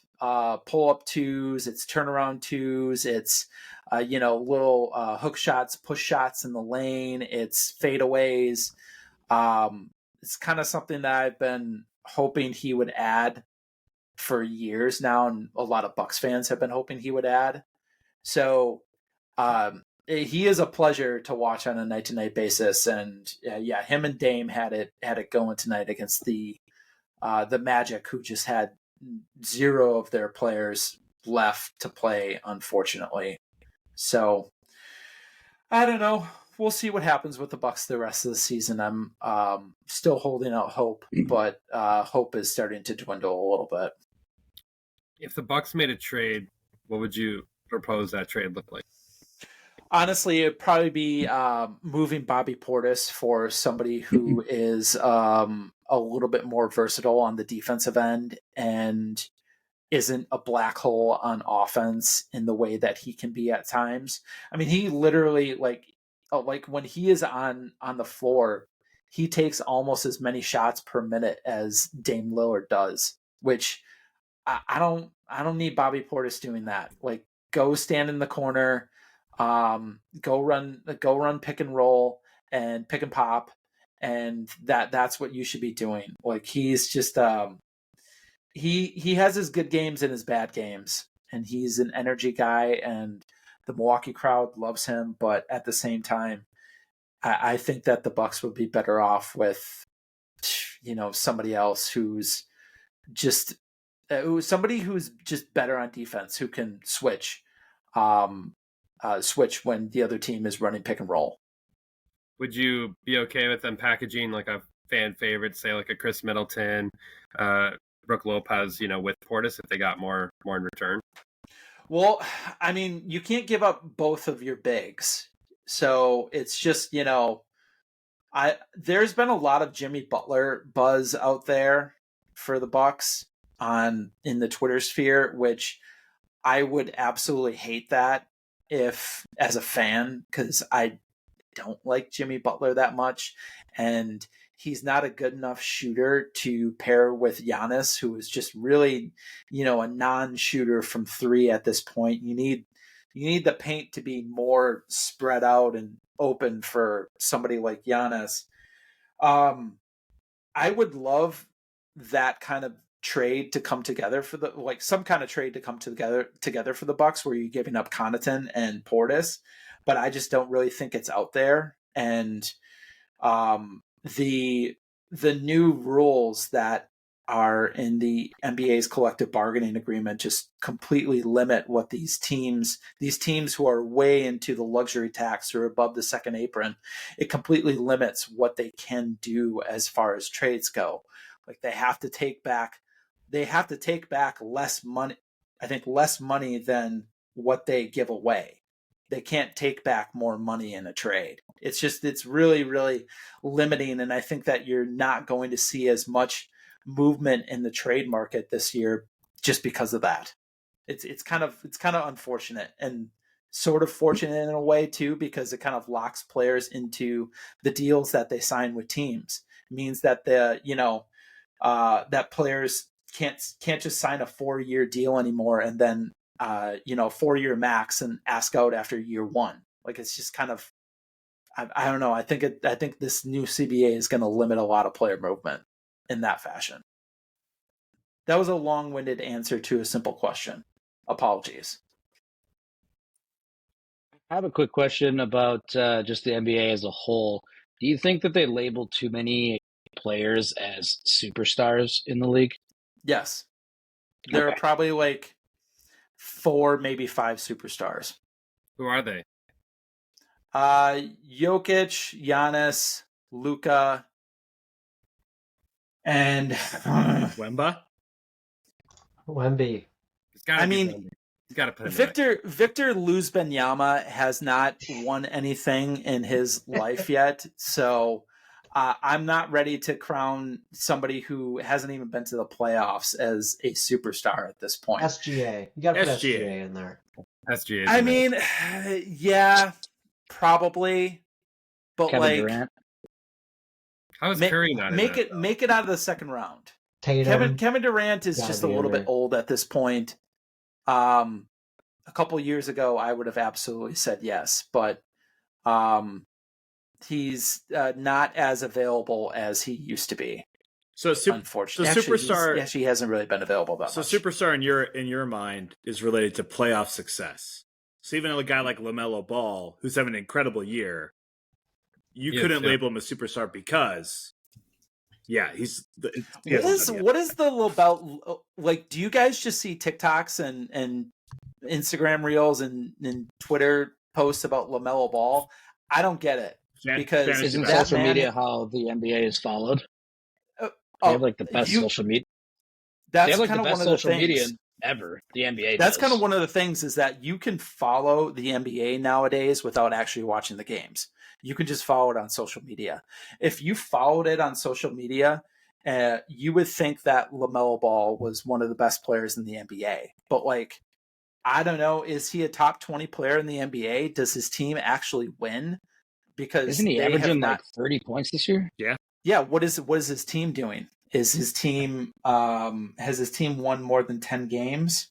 twos, it's turnaround twos, it's little hook shots, push shots in the lane, it's fadeaways. It's kind of something that I've been hoping he would add for years now, and a lot of Bucks fans have been hoping he would add. So he is a pleasure to watch on a night-to-night basis, and him and Dame had it going tonight against the Magic, who just had zero of their players left to play, unfortunately. So I don't know. We'll see what happens with the Bucks the rest of the season. I'm still holding out hope, but hope is starting to dwindle a little bit. If the Bucks made a trade, what would you propose that trade look like? Honestly, it'd probably be moving Bobby Portis for somebody who is a little bit more versatile on the defensive end and isn't a black hole on offense in the way that he can be at times. I mean, he literally like when he is on the floor, he takes almost as many shots per minute as Dame Lillard does, which I don't need Bobby Portis doing that. Like, go stand in the corner, go run pick and roll and pick and pop, and that's what you should be doing. Like, he's just he has his good games and his bad games, and he's an energy guy, and the Milwaukee crowd loves him. But at the same time, I think that the Bucks would be better off with somebody else who's just better on defense, who can switch when the other team is running pick and roll. would you be okay with them packaging like a fan favorite, say like a Chris Middleton, Brooke Lopez, with Portis if they got more in return? Well, I mean, you can't give up both of your bigs. So it's just, there's been a lot of Jimmy Butler buzz out there for the Bucks in the Twitter sphere, which I would absolutely hate that if as a fan, because I don't like Jimmy Butler that much, and he's not a good enough shooter to pair with Giannis, who is just really, a non-shooter from three at this point. You need the paint to be more spread out and open for somebody like Giannis. I would love that kind of trade to come together for some kind of trade to come together for the Bucks, where you're giving up Connaughton and Portis, but I just don't really think it's out there. And the new rules that are in the NBA's collective bargaining agreement just completely limit what these teams who are way into the luxury tax or above the second apron, it completely limits what they can do as far as trades go. Like they have to take back less money, I think less money than what they give away. They can't take back more money in a trade. It's really, really limiting. And I think that you're not going to see as much movement in the trade market this year just because of that. It's kind of unfortunate, and sort of fortunate in a way too, because it kind of locks players into the deals that they sign with teams. It means that that players can't just sign a 4-year deal anymore and then 4-year max and ask out after year one. Like it's just kind of, I don't know. I think this new CBA is going to limit a lot of player movement in that fashion. That was a long-winded answer to a simple question. Apologies. I have a quick question about just the NBA as a whole. Do you think that they label too many players as superstars in the league? Yes. There are probably like 4, maybe 5 superstars. Who are they? Jokic, Giannis, Luka, and Wemba? Wemby. I mean, you got to put him Victor Luzbenyama has not won anything in his life yet, so I'm not ready to crown somebody who hasn't even been to the playoffs as a superstar at this point. SGA. You got to put SGA in there. SGA. I mean, yeah, probably, but Kevin Durant. How is Curry not make it out of the second round? Tatum. Kevin Durant is just a little bit old at this point. A couple years ago, I would have absolutely said yes, but he's not as available as he used to be. So unfortunately, superstar actually hasn't really been available that much. So superstar in your mind is related to playoff success. So even a guy like LaMelo Ball, who's having an incredible year, you couldn't label him a superstar because, what is the LaBelle like? Do you guys just see TikToks and Instagram reels and Twitter posts about LaMelo Ball? I don't get it. Because isn't social media how the NBA is followed? They have like the best social media. That's they have like kind the of best one of the social media things ever. The NBA. That's kind of one of the things is that you can follow the NBA nowadays without actually watching the games. You can just follow it on social media. If you followed it on social media, you would think that LaMelo Ball was one of the best players in the NBA. But like, I don't know, is he a top 20 player in the NBA? Does his team actually win? Because isn't he averaging like 30 points this year? Yeah. What is his team doing? Is his team has his team won more than 10 games?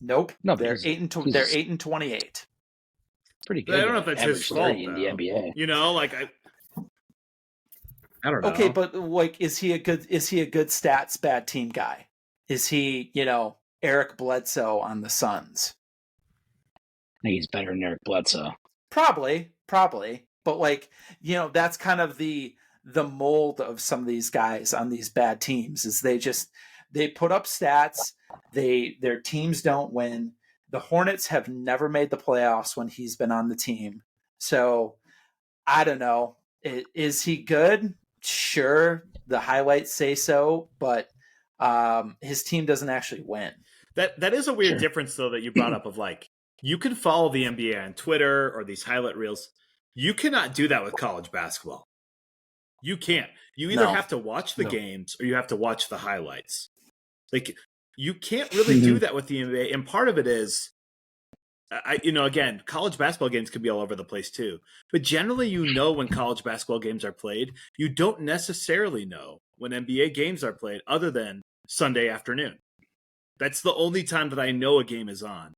Nope. No, they're 8-28. Pretty good. I don't know if that's his fault in the NBA. You know, like I don't know. Okay, but like, is he a good stats bad team guy? Is he, Eric Bledsoe on the Suns? I think he's better than Eric Bledsoe. Probably. But like, that's kind of the mold of some of these guys on these bad teams is they put up stats. Their teams don't win. The Hornets have never made the playoffs when he's been on the team. So I don't know. Is he good? Sure, the highlights say so, but his team doesn't actually win. That is a weird Sure. difference though that you brought up of like you can follow the NBA on Twitter or these highlight reels. You cannot do that with college basketball. You can't. You either No. have to watch the No. games or you have to watch the highlights. Like you can't really do that with the NBA, and part of it is again, college basketball games can be all over the place too. But generally, when college basketball games are played. You don't necessarily know when NBA games are played other than Sunday afternoon. That's the only time that I know a game is on.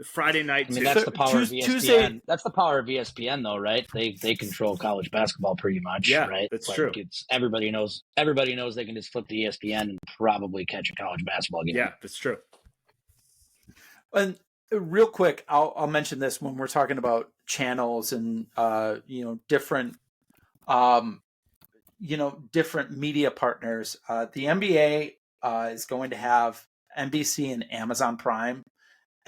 Friday night, I mean, too. that's the power of ESPN. Tuesday- That's the power of ESPN, though, right? They control college basketball pretty much, Yeah, right? that's like, true. It's everybody knows they can just flip to ESPN and probably catch a college basketball game. Yeah, that's true. And real quick, I'll mention this when we're talking about channels and different different media partners. The NBA is going to have NBC and Amazon Prime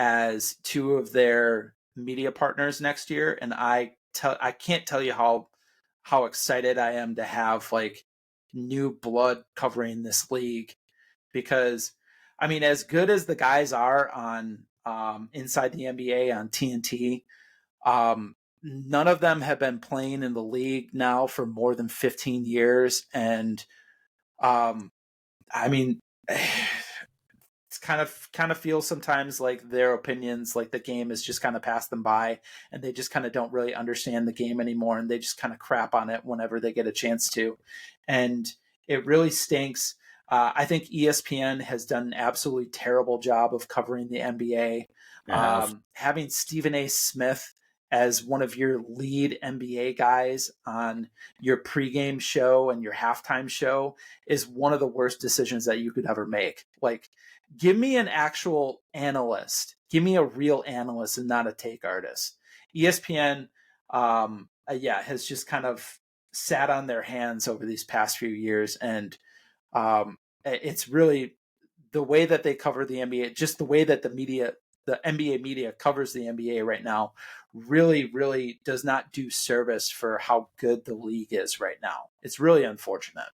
as two of their media partners next year, and I can't tell you how excited I am to have like new blood covering this league, because I mean, as good as the guys are on Inside the NBA on TNT, none of them have been playing in the league now for more than 15 years, and I mean, it's kind of feels sometimes like their opinions, like the game has just kind of passed them by, and they just kind of don't really understand the game anymore, and they just kind of crap on it whenever they get a chance to, and it really stinks. I think ESPN has done an absolutely terrible job of covering the NBA. Having Stephen A. Smith as one of your lead NBA guys on your pregame show and your halftime show is one of the worst decisions that you could ever make. Like, give me an actual analyst. Give me a real analyst and not a take artist. ESPN, has just kind of sat on their hands over these past few years, and it's really the way that they cover the NBA, just the way that the NBA media covers the NBA right now really, really does not do service for how good the league is right now. It's really unfortunate.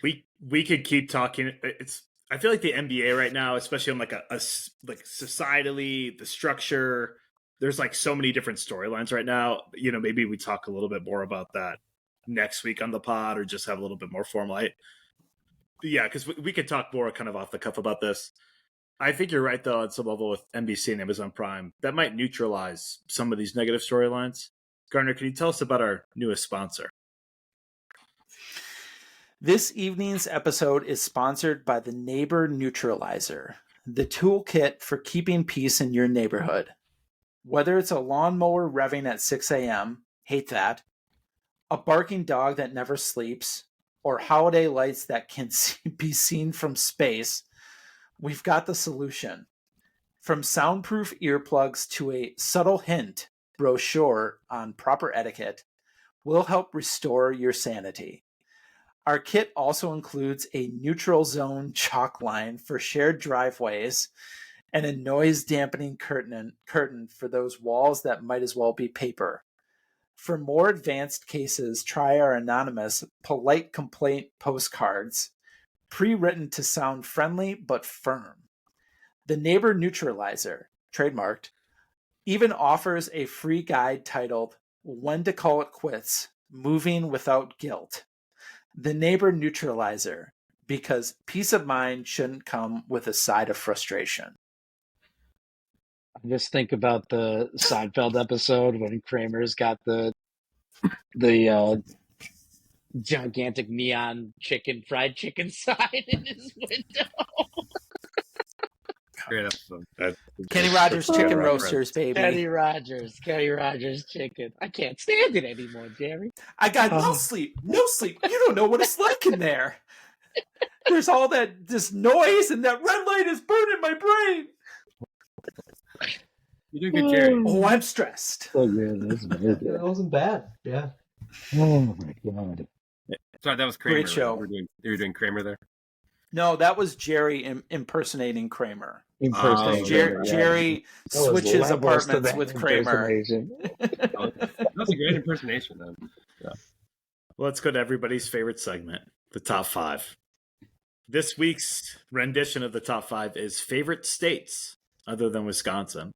We could keep talking. I feel like the NBA right now, especially on like a like societally, the structure, there's like so many different storylines right now. Maybe we talk a little bit more about that next week on the pod, or just have a little bit more formal. Yeah, because we could talk more kind of off the cuff about this. I think you're right, though, at some level with NBC and Amazon Prime. That might neutralize some of these negative storylines. Gardner, can you tell us about our newest sponsor? This evening's episode is sponsored by the Neighbor Neutralizer, the toolkit for keeping peace in your neighborhood. Whether it's a lawnmower revving at 6 a.m., hate that, a barking dog that never sleeps, or holiday lights that can be seen from space, we've got the solution. From soundproof earplugs to a subtle hint brochure on proper etiquette, we'll help restore your sanity. Our kit also includes a neutral zone chalk line for shared driveways and a noise dampening curtain for those walls that might as well be paper. For more advanced cases, try our anonymous polite complaint postcards, pre-written to sound friendly but firm. The Neighbor Neutralizer, trademarked, even offers a free guide titled When to Call It Quits, Moving Without Guilt. The Neighbor Neutralizer, because peace of mind shouldn't come with a side of frustration. I just think about the Seinfeld episode when Kramer's got the gigantic neon fried chicken sign in his window. Great episode. Kenny Rogers Chicken reference. Roasters, baby. Kenny Rogers chicken. I can't stand it anymore, Jerry. I got no sleep. You don't know what it's like in there. There's all this noise, and that red light is burning my brain. You did good, Jerry. Oh, I'm stressed. So good. That's very That good. wasn't bad. Yeah. Oh my god. Sorry, that was Kramer. Great show. Right? You were doing Kramer there. No, that was Jerry impersonating Kramer. impersonation. Jerry That was switches levels to apartments that with Kramer. impersonation. That was a great impersonation, then. Well, let's go to everybody's favorite segment, the top 5. This week's rendition of the top 5 is favorite states other than Wisconsin.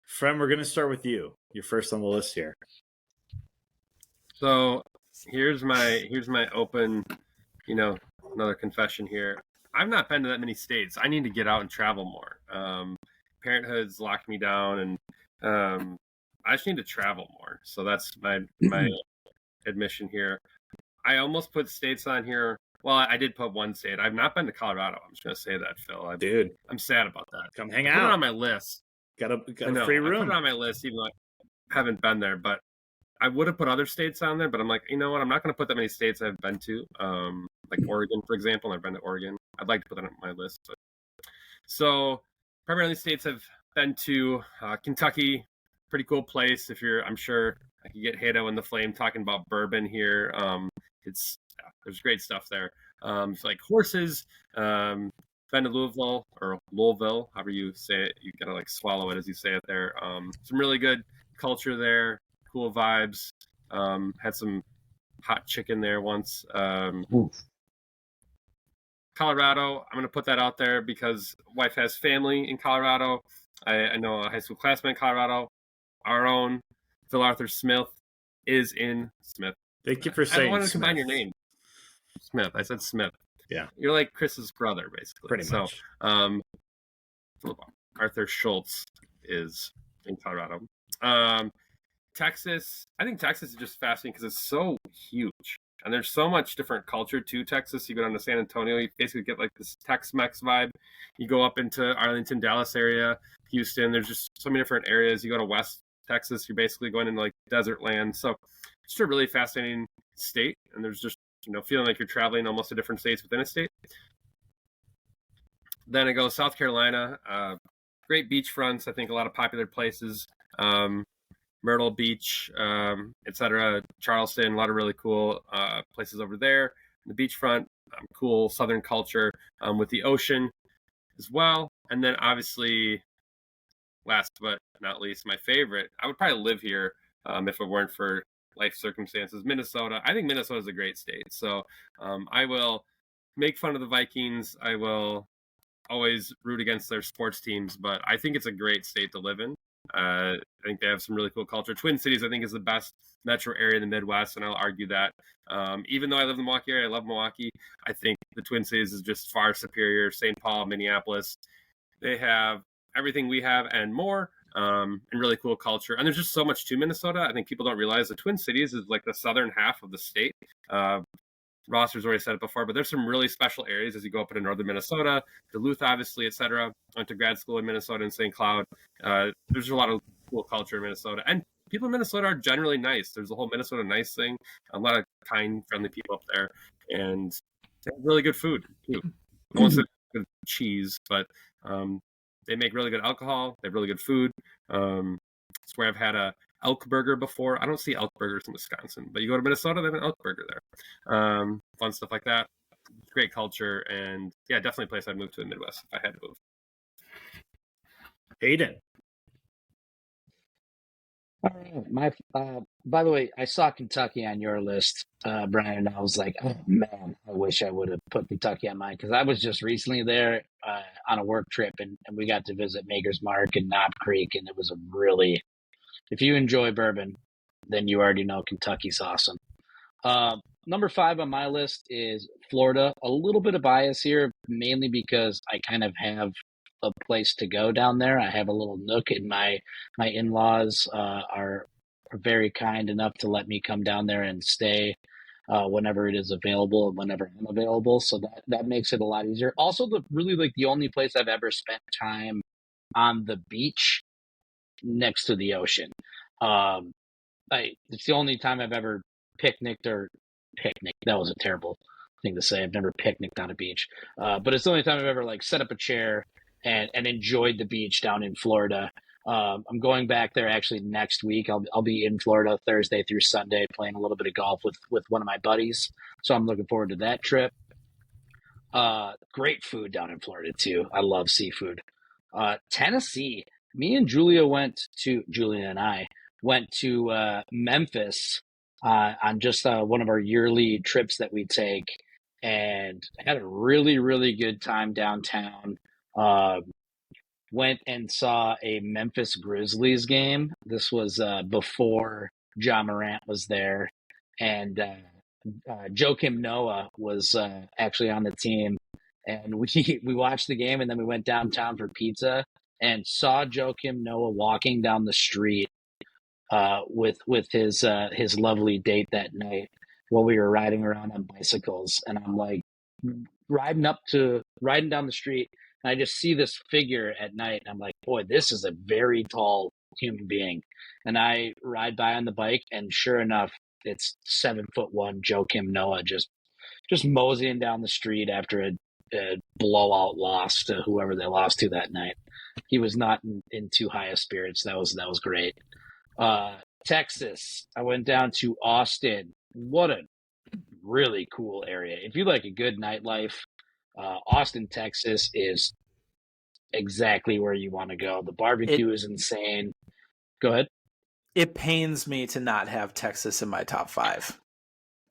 Frem, we're going to start with you. You're first on the list here. So here's my open, another confession here. I've not been to that many states. I need to get out and travel more. Parenthood's locked me down, and I just need to travel more. So that's my admission here. I almost put states on here. Well, I did put one state. I've not been to Colorado. I'm just going to say that, Phil. Dude, I'm sad about that. come hang I out. put it on my list. Got a I free put room. it on my list, even though I haven't been there. But I would have put other states on there. But I'm like, you know what? I'm not going to put that many states I've been to. Like Oregon, for example. I've been to Oregon. I'd like to put that on my list. But so primarily states I've been to. Kentucky, pretty cool place. I'm sure I could get Hado in the flame talking about bourbon here. There's great stuff there. Like horses. Been to Louisville, however you say it. You gotta like swallow it as you say it there. Some really good culture there, cool vibes. Had some hot chicken there once. Colorado, I'm gonna put that out there because wife has family in Colorado. I know a high school classmate in Colorado. Our own Phil Arthur Smith is in Smith. Thank you for saying I wanted to Smith. combine your name. Smith. I said Smith. Yeah. You're like Chris's brother, basically. Pretty much. Arthur Schultz is in Colorado. Texas, I think Texas is just fascinating because it's so huge. And there's so much different culture to Texas. You go down to San Antonio, you basically get like this Tex-Mex vibe. You go up into Arlington, Dallas area, Houston. There's just so many different areas. You go to West Texas, you're basically going into like desert land. So it's just a really fascinating state. And there's just, feeling like you're traveling almost to different states within a state. Then I go South Carolina, great beachfronts. I think a lot of popular places, Myrtle Beach, etc. Charleston, a lot of really cool places over there. The beachfront, cool Southern culture with the ocean as well. And then obviously, last but not least, my favorite, I would probably live here if it weren't for life circumstances, Minnesota. I think Minnesota is a great state. So I will make fun of the Vikings. I will always root against their sports teams, but I think it's a great state to live in. I think they have some really cool culture. Twin Cities, I think, is the best metro area in the Midwest, and I'll argue that. Even though I live in the Milwaukee area, I love Milwaukee. I think the Twin Cities is just far superior. St. Paul, Minneapolis, they have everything we have and more. And really cool culture. And there's just so much to Minnesota. I think people don't realize the Twin Cities is like the southern half of the state. Roster's already said it before, but there's some really special areas as you go up into northern Minnesota, Duluth, obviously, etc. Went to grad school in Minnesota in St. Cloud. There's a lot of cool culture in Minnesota. And people in Minnesota are generally nice. There's a whole Minnesota nice thing. A lot of kind, friendly people up there. And they have really good food, too. I won't say good cheese, but they make really good alcohol. They have really good food. It's where I've had a elk burger before. I don't see elk burgers in Wisconsin, but you go to Minnesota, they have an elk burger there. Fun stuff like that. Great culture, and yeah, definitely a place I'd move to in the Midwest if I had to move. Hayden. By the way, I saw Kentucky on your list, Brian, and I was like, oh man, I wish I would have put Kentucky on mine because I was just recently there on a work trip, and we got to visit Maker's Mark and Knob Creek, and it was a really, if you enjoy bourbon, then you already know Kentucky's awesome. Number 5 on my list is Florida. A little bit of bias here, mainly because I kind of have a place to go down there. I have a little nook, and my in-laws are very kind enough to let me come down there and stay whenever it is available and whenever I'm available. So that makes it a lot easier. Also, the only place I've ever spent time on the beach next to the ocean. It's the only time I've ever picnicked. That was a terrible thing to say. I've never picnicked on a beach, but it's the only time I've ever set up a chair and enjoyed the beach down in Florida. I'm going back there actually next week. I'll be in Florida Thursday through Sunday playing a little bit of golf with one of my buddies. So I'm looking forward to that trip. Great food down in Florida too. I love seafood. Tennessee. Julia and I went to Memphis on just one of our yearly trips that we take, and had a really, really good time downtown. Uh, Went and saw a Memphis Grizzlies game. This was before Ja Morant was there, and Joakim Noah was actually on the team. And we watched the game, and then we went downtown for pizza and saw Joakim Noah walking down the street with his lovely date that night while we were riding around on bicycles. And I'm like riding down the street, and I just see this figure at night, and I'm like, boy, this is a very tall human being. And I ride by on the bike, and sure enough, it's 7'1" Joakim Noah just moseying down the street after a blowout loss to whoever they lost to that night. He was not in too high of spirits. That was great. Texas. I went down to Austin. What a really cool area. If you like a good nightlife, Austin, Texas is exactly where you want to go. The barbecue is insane. Go ahead. It pains me to not have Texas in my top 5.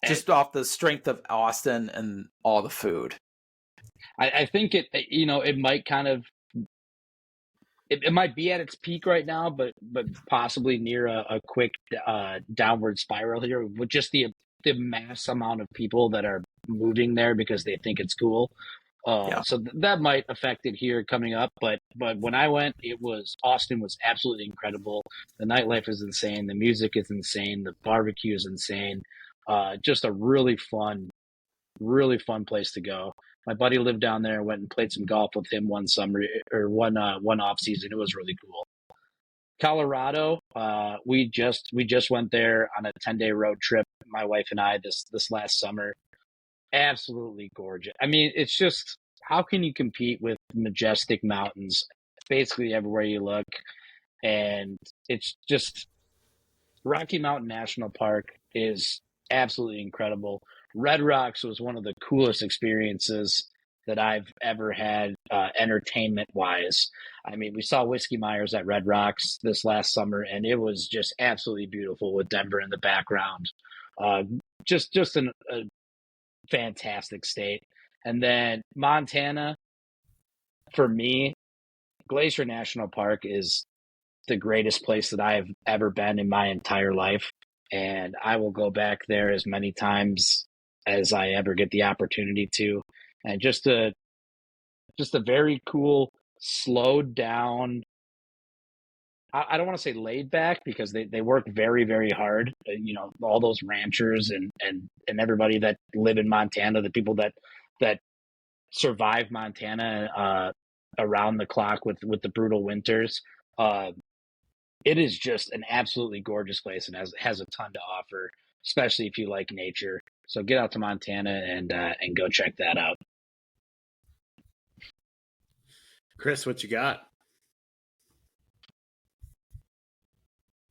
Just off the strength of Austin and all the food. I think it might kind of, it might be at its peak right now, but possibly near a quick downward spiral here with just the mass amount of people that are moving there because they think it's cool. So that might affect it here coming up. But when I went, Austin was absolutely incredible. The nightlife is insane. The music is insane. The barbecue is insane. Just a really fun place to go. My buddy lived down there. Went and played some golf with him one summer or one off season. It was really cool. Colorado, we just went there on a 10-day road trip. My wife and I this last summer. Absolutely gorgeous. I mean, it's just, how can you compete with majestic mountains basically everywhere you look? And it's just, Rocky Mountain National Park is absolutely incredible. Red Rocks was one of the coolest experiences that I've ever had, entertainment-wise. I mean, we saw Whiskey Myers at Red Rocks this last summer, and it was just absolutely beautiful with Denver in the background. Just a fantastic state. And then Montana, for me, Glacier National Park is the greatest place that I've ever been in my entire life. And I will go back there as many times as I ever get the opportunity to. And just a very cool, slowed down, I don't want to say laid back, because they work very, very hard. All those ranchers and everybody that live in Montana, the people that survive Montana around the clock with the brutal winters. It is just an absolutely gorgeous place and has a ton to offer, especially if you like nature. So get out to Montana and go check that out. Chris, what you got?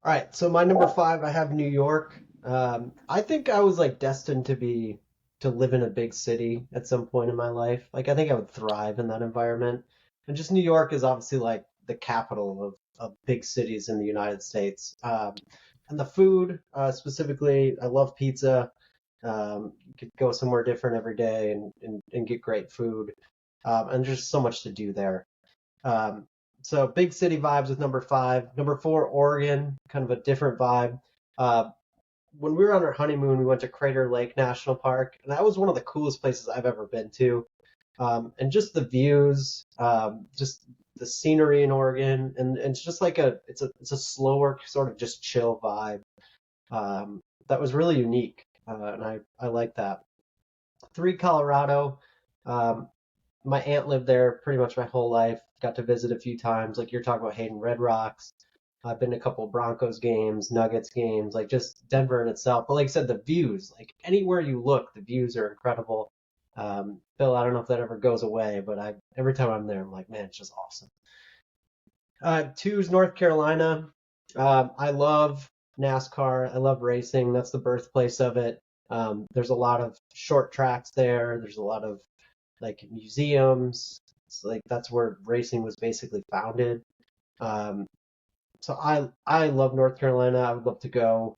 All right, so my number 5, I have New York. I think I was like destined to live in a big city at some point in my life. Like, I think I would thrive in that environment. And just New York is obviously like the capital of big cities in the United States. And the food, specifically, I love pizza. You could go somewhere different every day and get great food. And there's just so much to do there. So big city vibes with number 5. Number 4, Oregon, kind of a different vibe. When we were on our honeymoon, we went to Crater Lake National Park, and that was one of the coolest places I've ever been to. And just the views, just the scenery in Oregon, and it's just like it's a slower, sort of just chill vibe. That was really unique, and I like that. 3, Colorado. My aunt lived there pretty much my whole life. Got to visit a few times. Like you're talking about Hayden, Red Rocks. I've been to a couple of Broncos games, Nuggets games, like just Denver in itself. But like I said, the views, like anywhere you look, the views are incredible. Bill, I don't know if that ever goes away, but every time I'm there, I'm like, man, it's just awesome. 2 is North Carolina. I love NASCAR. I love racing. That's the birthplace of it. There's a lot of short tracks there. There's a lot of like museums. It's like that's where racing was basically founded. Um, so I love North Carolina. I would love to go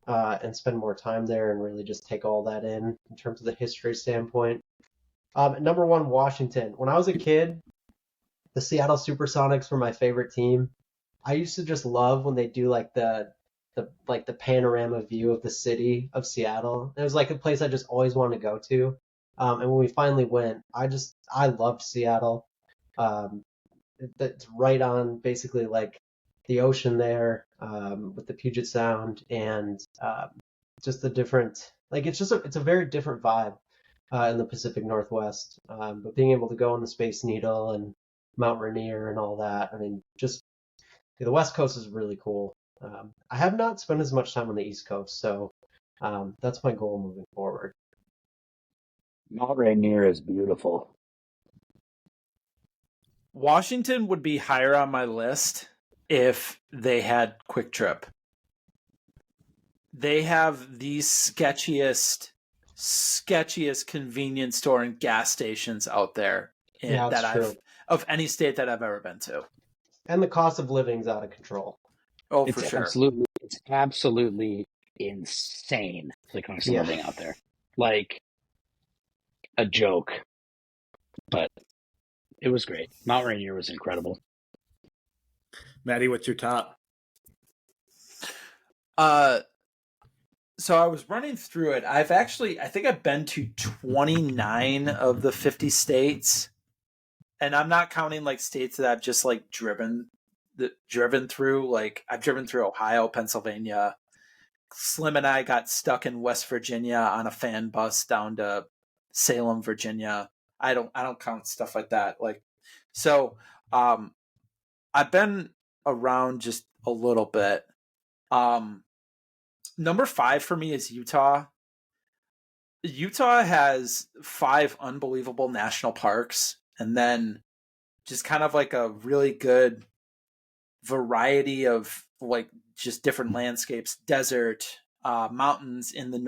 and spend more time there and really just take all that in terms of the history standpoint. Number one, Washington. When I was a kid, the Seattle Supersonics were my favorite team. I used to just love when they do like the panorama view of the city of Seattle. It was like a place I just always wanted to go to. And when we finally went, I loved Seattle. Um, that's right on basically like the ocean there, with the Puget Sound, and just the different, like it's a very different vibe in the Pacific Northwest. But being able to go on the Space Needle and Mount Rainier and all that, I mean, just the West Coast is really cool. I have not spent as much time on the East Coast, so that's my goal moving forward. Mount Rainier is beautiful. Washington would be higher on my list if they had Quick Trip. They have the sketchiest convenience store and gas stations out there Yeah, that's true. of any state that I've ever been to. And the cost of living's out of control. Oh, It's for sure. absolutely insane, the cost of Yeah. living out there. Like a joke. But it was great. Mount Rainier was incredible. Maddie, what's your top? So I was running through it. I think I've been to 29 of the 50 states. And I'm not counting like states that I've just like driven through. Like I've driven through Ohio, Pennsylvania. Slim and I got stuck in West Virginia on a fan bus down to Salem, Virginia. I don't count stuff like that. Like, so, I've been around just a little bit. Number 5 for me is Utah. Utah has 5 unbelievable national parks, and then just kind of like a really good variety of like just different landscapes, desert, mountains in the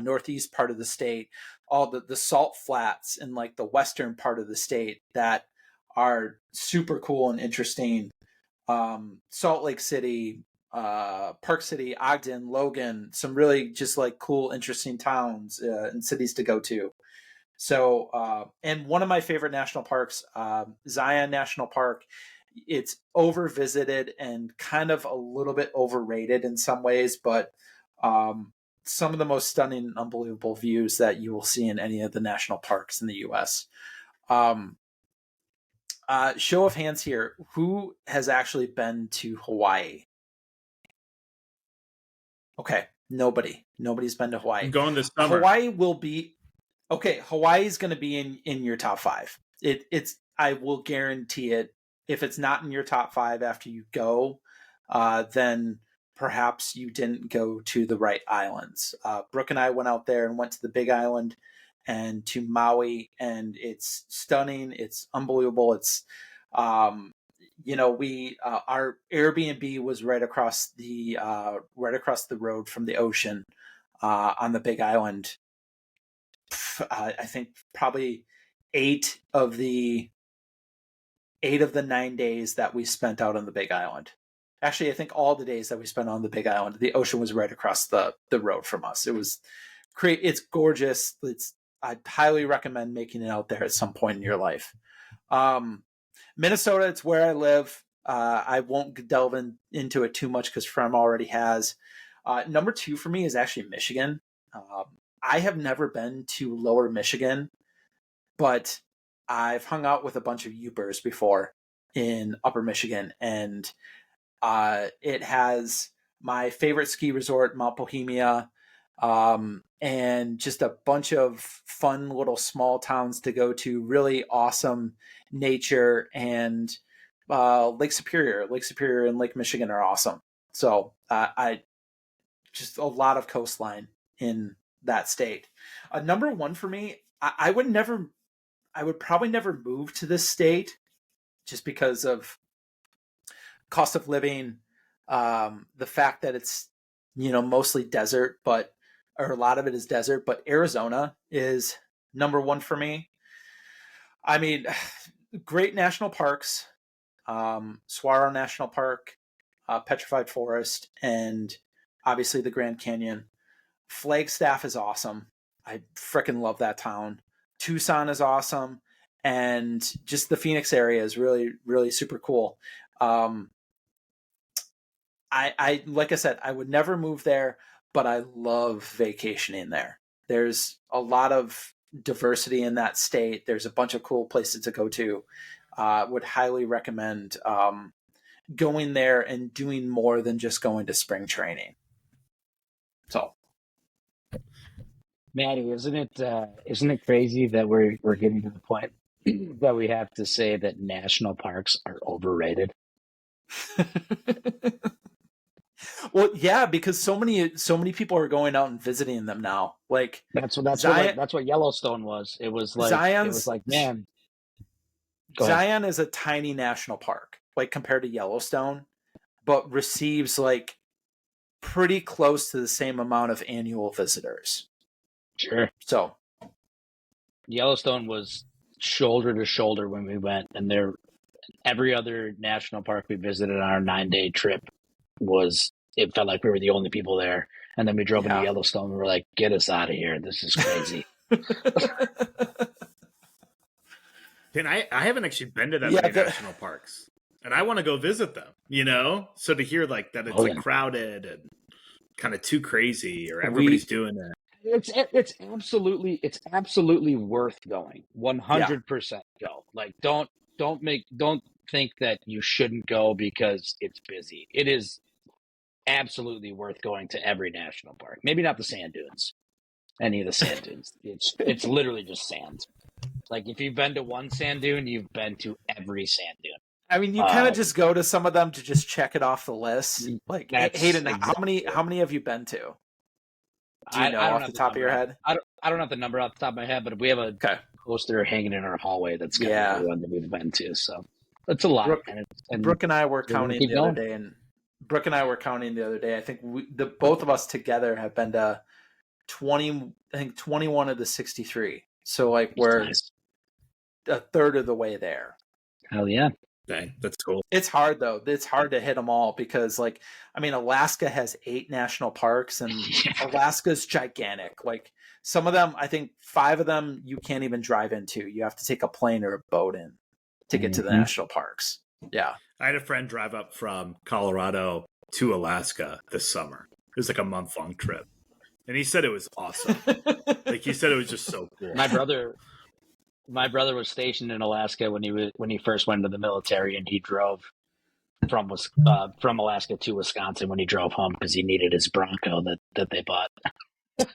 northeast part of the state, all the salt flats in like the western part of the state that are super cool and interesting. Salt Lake City, Park City, Ogden, Logan, some really just like cool, interesting towns and cities to go to. So, and one of my favorite national parks, Zion National Park, it's over visited and kind of a little bit overrated in some ways, but some of the most stunning, unbelievable views that you will see in any of the national parks in the U.S. Show of hands here. Who has actually been to Hawaii? Okay, nobody. Nobody's been to Hawaii. I'm going this summer. Hawaii will be okay. Hawaii's going to be in your top 5. It's I will guarantee it. If it's not in your top 5 after you go, then perhaps you didn't go to the right islands. Brooke and I went out there and went to the Big Island and to Maui, and it's stunning. It's unbelievable. It's, we our Airbnb was right across the road from the ocean on the Big Island. I think probably 8 of the 9 days that we spent out on the Big Island. Actually, I think all the days that we spent on the Big Island, the ocean was right across the road from us. It was great. It's gorgeous. I'd highly recommend making it out there at some point in your life. Minnesota, it's where I live. I won't delve into it too much because Frem already has. Number 2 for me is actually Michigan. I have never been to Lower Michigan, but I've hung out with a bunch of Upers before in Upper Michigan, and it has my favorite ski resort, Mount Bohemia, and just a bunch of fun little small towns to go to, really awesome nature, and Lake Superior and Lake Michigan are awesome. So I just a lot of coastline in that state. Number 1 for me, I would probably never move to this state just because of cost of living, the fact that it's, mostly desert, or a lot of it is desert, but Arizona is number 1 for me. I mean, great national parks, Saguaro National Park, Petrified Forest, and obviously the Grand Canyon. Flagstaff is awesome. I freaking love that town. Tucson is awesome. And just the Phoenix area is really, really super cool. I like I said, I would never move there, but I love vacationing there. There's a lot of diversity in that state. There's a bunch of cool places to go to. Would highly recommend going there and doing more than just going to spring training. So, Maddie, isn't it crazy that we're getting to the point that we have to say that national parks are overrated? well, yeah, because so many people are going out and visiting them now. Like That's Zion, what Yellowstone was. It was like man. Go ahead. Zion is a tiny national park, like compared to Yellowstone, but receives like pretty close to the same amount of annual visitors. Sure. So Yellowstone was shoulder to shoulder when we went, and every other national park we visited on our 9-day trip it felt like we were the only people there. And then we drove into Yellowstone and we were like, get us out of here. This is crazy. And I haven't actually been to that many national parks, and I want to go visit them, So to hear like that it's crowded and kind of too crazy, or everybody's doing it. It's absolutely worth going. 100% go. Like don't think that you shouldn't go because it's busy. It is absolutely worth going to every national park. Maybe not the sand dunes. Any of the sand dunes. It's literally just sand. Like if you've been to one sand dune, you've been to every sand dune. I mean, you kind of just go to some of them to just check it off the list. Like Hayden, exactly. how many have you been to? Do you know off the top of your head? I don't have the number off the top of my head, but we have a poster hanging in our hallway that's got everyone that we've been to. So it's a lot. Brooke and I were counting the other day, I think both of us together have been to 21 of the 63. So like we're a third of the way there. Hell yeah. Dang, that's cool. It's hard though. It's hard to hit them all because Alaska has 8 national parks and Alaska's gigantic. Like some of them, I think 5 of them you can't even drive into. You have to take a plane or a boat in to get to the national parks. Yeah. I had a friend drive up from Colorado to Alaska this summer. It was like a month-long trip. And he said it was awesome. Like he said it was just so cool. My brother was stationed in Alaska when he first went into the military, and he drove from Alaska to Wisconsin when he drove home because he needed his Bronco that they bought.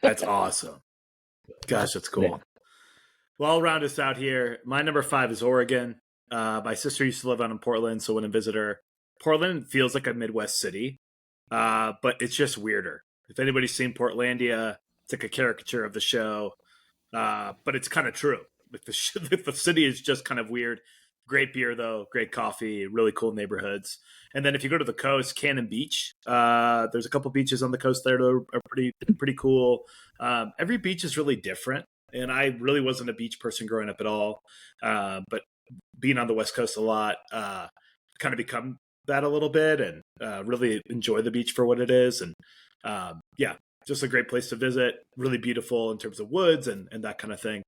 That's awesome. Gosh, that's cool. Yeah. Well, I'll round us out here. My number 5 is Oregon. My sister used to live out in Portland, so when I visit her, Portland feels like a Midwest city, but it's just weirder. If anybody's seen Portlandia, it's like a caricature of the show, but it's kind of true. Like the city is just kind of weird. Great beer, though. Great coffee. Really cool neighborhoods. And then if you go to the coast, Cannon Beach, there's a couple beaches on the coast there that are pretty cool. Every beach is really different, and I really wasn't a beach person growing up at all. But being on the West Coast a lot, kind of become that a little bit, and really enjoy the beach for what it is. And just a great place to visit. Really beautiful in terms of woods and that kind of thing.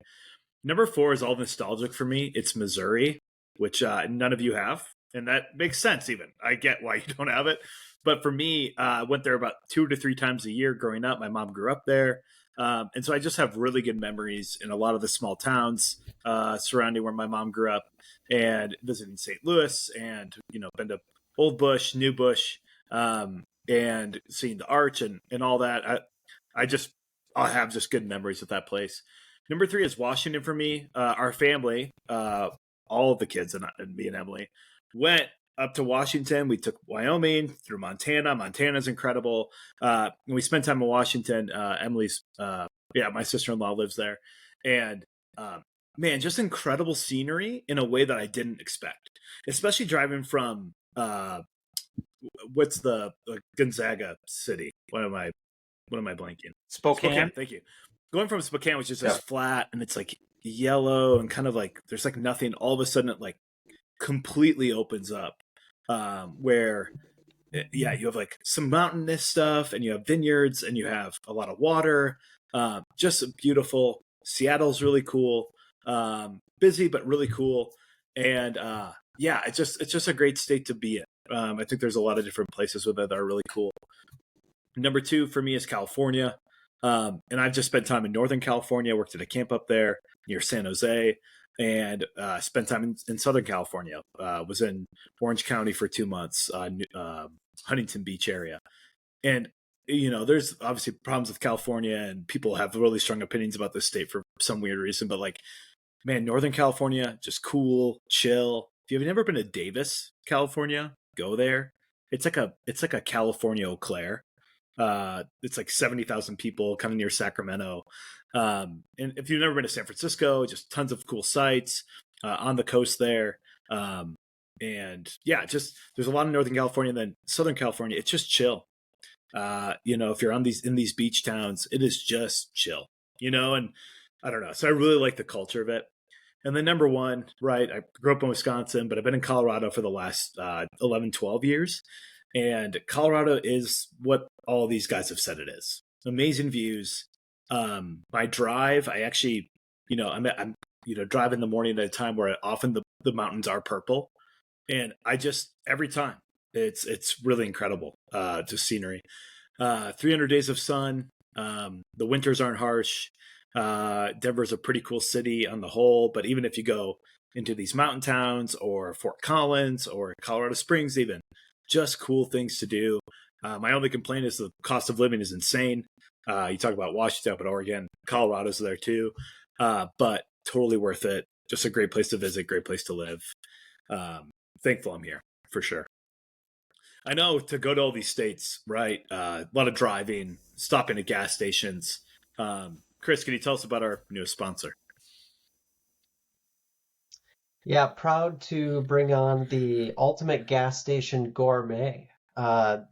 Number 4 is all nostalgic for me. It's Missouri, which none of you have. And that makes sense even. I get why you don't have it. But for me, I went there about 2 to 3 times a year growing up. My mom grew up there. And so I just have really good memories in a lot of the small towns surrounding where my mom grew up, and visiting St. Louis, and, been to Old Bush, New Bush, and seeing the Arch and all that. I'll have just good memories of that place. Number 3 is Washington for me. Our family, all of the kids and me and Emily, went up to Washington. We took Wyoming through Montana. Montana's incredible. And we spent time in Washington. Emily's, my sister-in-law lives there. And man, just incredible scenery in a way that I didn't expect, especially driving from, what's the Gonzaga city? What am I blanking? Spokane. Thank you. Going from Spokane, which is just flat, and it's like, yellow and kind of like there's like nothing. All of a sudden, it like completely opens up, where you have like some mountainous stuff, and you have vineyards, and you have a lot of water. Just beautiful. Seattle's really cool. Busy but really cool, and it's just a great state to be in. I think there's a lot of different places with it that are really cool. Number 2 for me is California. And I've just spent time in Northern California, worked at a camp up there near San Jose, and spent time in Southern California. Was in Orange County for 2 months, Huntington Beach area. And, there's obviously problems with California, and people have really strong opinions about this state for some weird reason. But like, man, Northern California, just cool, chill. If you've never been to Davis, California, go there. It's like a California Eau Claire. It's like 70,000 people, kind of near Sacramento. And if you've never been to San Francisco, just tons of cool sites on the coast there. And yeah, just there's a lot of Northern California. And then Southern California, it's just chill. If you're in these beach towns, it is just chill. And I don't know. So I really like the culture of it. And then number 1, right? I grew up in Wisconsin, but I've been in Colorado for the last 11, 12 years. And Colorado is what all these guys have said it is. Amazing views. My drive, I actually, I'm drive in the morning at a time where often the mountains are purple. And I just, every time, it's really incredible, just scenery. 300 days of sun. The winters aren't harsh. Denver's a pretty cool city on the whole, but even if you go into these mountain towns or Fort Collins or Colorado Springs, even, just cool things to do. My only complaint is the cost of living is insane. You talk about Washington, but Oregon, Colorado's there too. But totally worth it. Just a great place to visit, great place to live. Thankful I'm here for sure. I know to go to all these states, right? A lot of driving, stopping at gas stations. Chris, can you tell us about our newest sponsor? Yeah, proud to bring on the Ultimate Gas Station Gourmet. The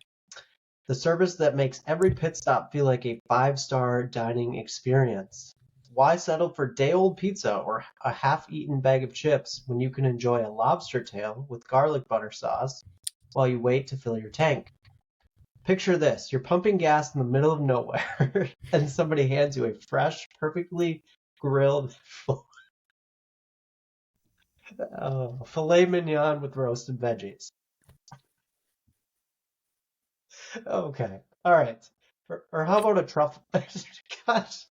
service that makes every pit stop feel like a 5-star dining experience. Why settle for day-old pizza or a half-eaten bag of chips when you can enjoy a lobster tail with garlic butter sauce while you wait to fill your tank? Picture this. You're pumping gas in the middle of nowhere and somebody hands you a fresh, perfectly grilled filet mignon with roasted veggies. Okay. All right. Or how about a truffle? Gosh,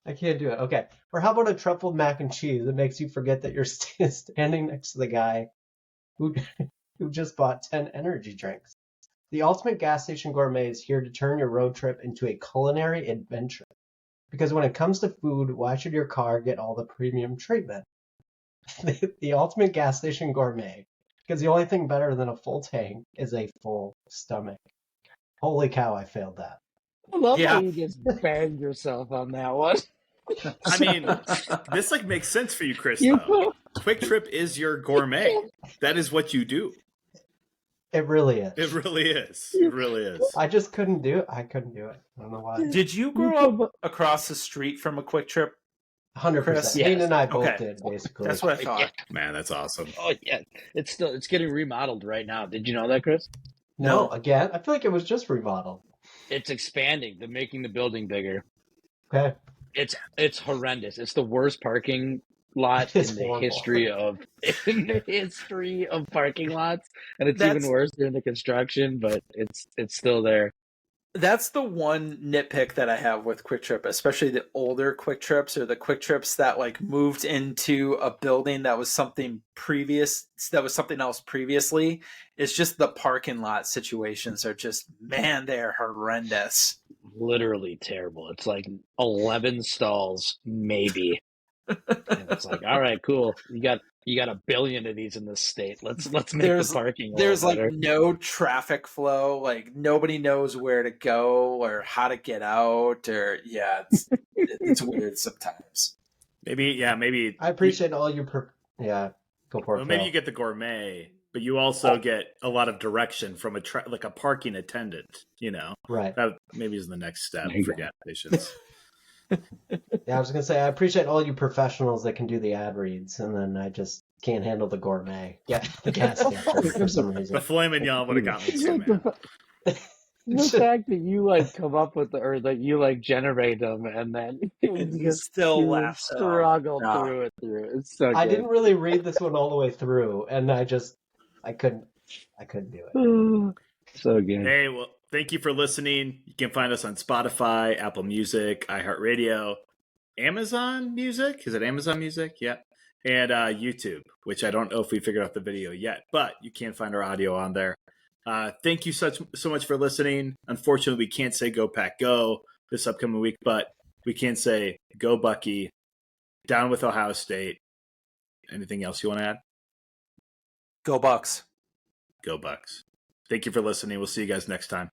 I can't do it. Okay. Or how about a truffled mac and cheese that makes you forget that you're standing next to the guy who just bought 10 energy drinks? The Ultimate Gas Station Gourmet is here to turn your road trip into a culinary adventure. Because when it comes to food, why should your car get all the premium treatment? The Ultimate Gas Station Gourmet. Because the only thing better than a full tank is a full stomach. Holy cow, I failed that. I love how you just banged yourself on that one. I mean, this like makes sense for you, Chris, though. Quick Trip is your gourmet. That is what you do. It really is. It really is. It really is. I just couldn't do it. I couldn't do it. I don't know why. Did you grow up across the street from a Quick Trip? 100%. Dean and I both did, basically. That's what I thought. Man, that's awesome. Oh yeah, it's getting remodeled right now. Did you know that, Chris? No, again, I feel like it was just remodeled. It's expanding. They're making the building bigger. Okay. It's horrendous. It's the worst parking lot in the history of parking lots, and it's even worse during the construction. But it's still there. That's the one nitpick that I have with Quick Trip, especially the older Quick Trips or the Quick Trips that like moved into a building that was something else previously. It's just the parking lot situations are just, man, they're horrendous. Literally terrible. It's like 11 stalls, maybe. And it's like, all right, cool. You got a billion of these in this state. Let's make the parking. There's like no traffic flow. Like nobody knows where to go or how to get out. Or it's weird sometimes. Maybe. I appreciate all your go for it. Well, maybe you get the gourmet, but you also get a lot of direction from a parking attendant. Right. That maybe is the next step for gas stations. Yeah, I was gonna say I appreciate all you professionals that can do the ad reads, and then I just can't handle the gourmet gas station for some The reason. filet mignon would have got me It's too, like the, man. the fact that you like come up with or that you like generate them and then And you just still you laugh it off. struggle No. through it. It's so I good. didn't really read this one all the way through, and I couldn't do it. So good. Hey, well, thank you for listening. You can find us on Spotify, Apple Music, iHeartRadio, Amazon Music. Is it Amazon Music? Yeah. And YouTube, which I don't know if we figured out the video yet, but you can find our audio on there. Thank you so much for listening. Unfortunately, we can't say Go Pack Go this upcoming week, but we can say Go Bucky, down with Ohio State. Anything else you want to add? Go Bucks. Go Bucks. Thank you for listening. We'll see you guys next time.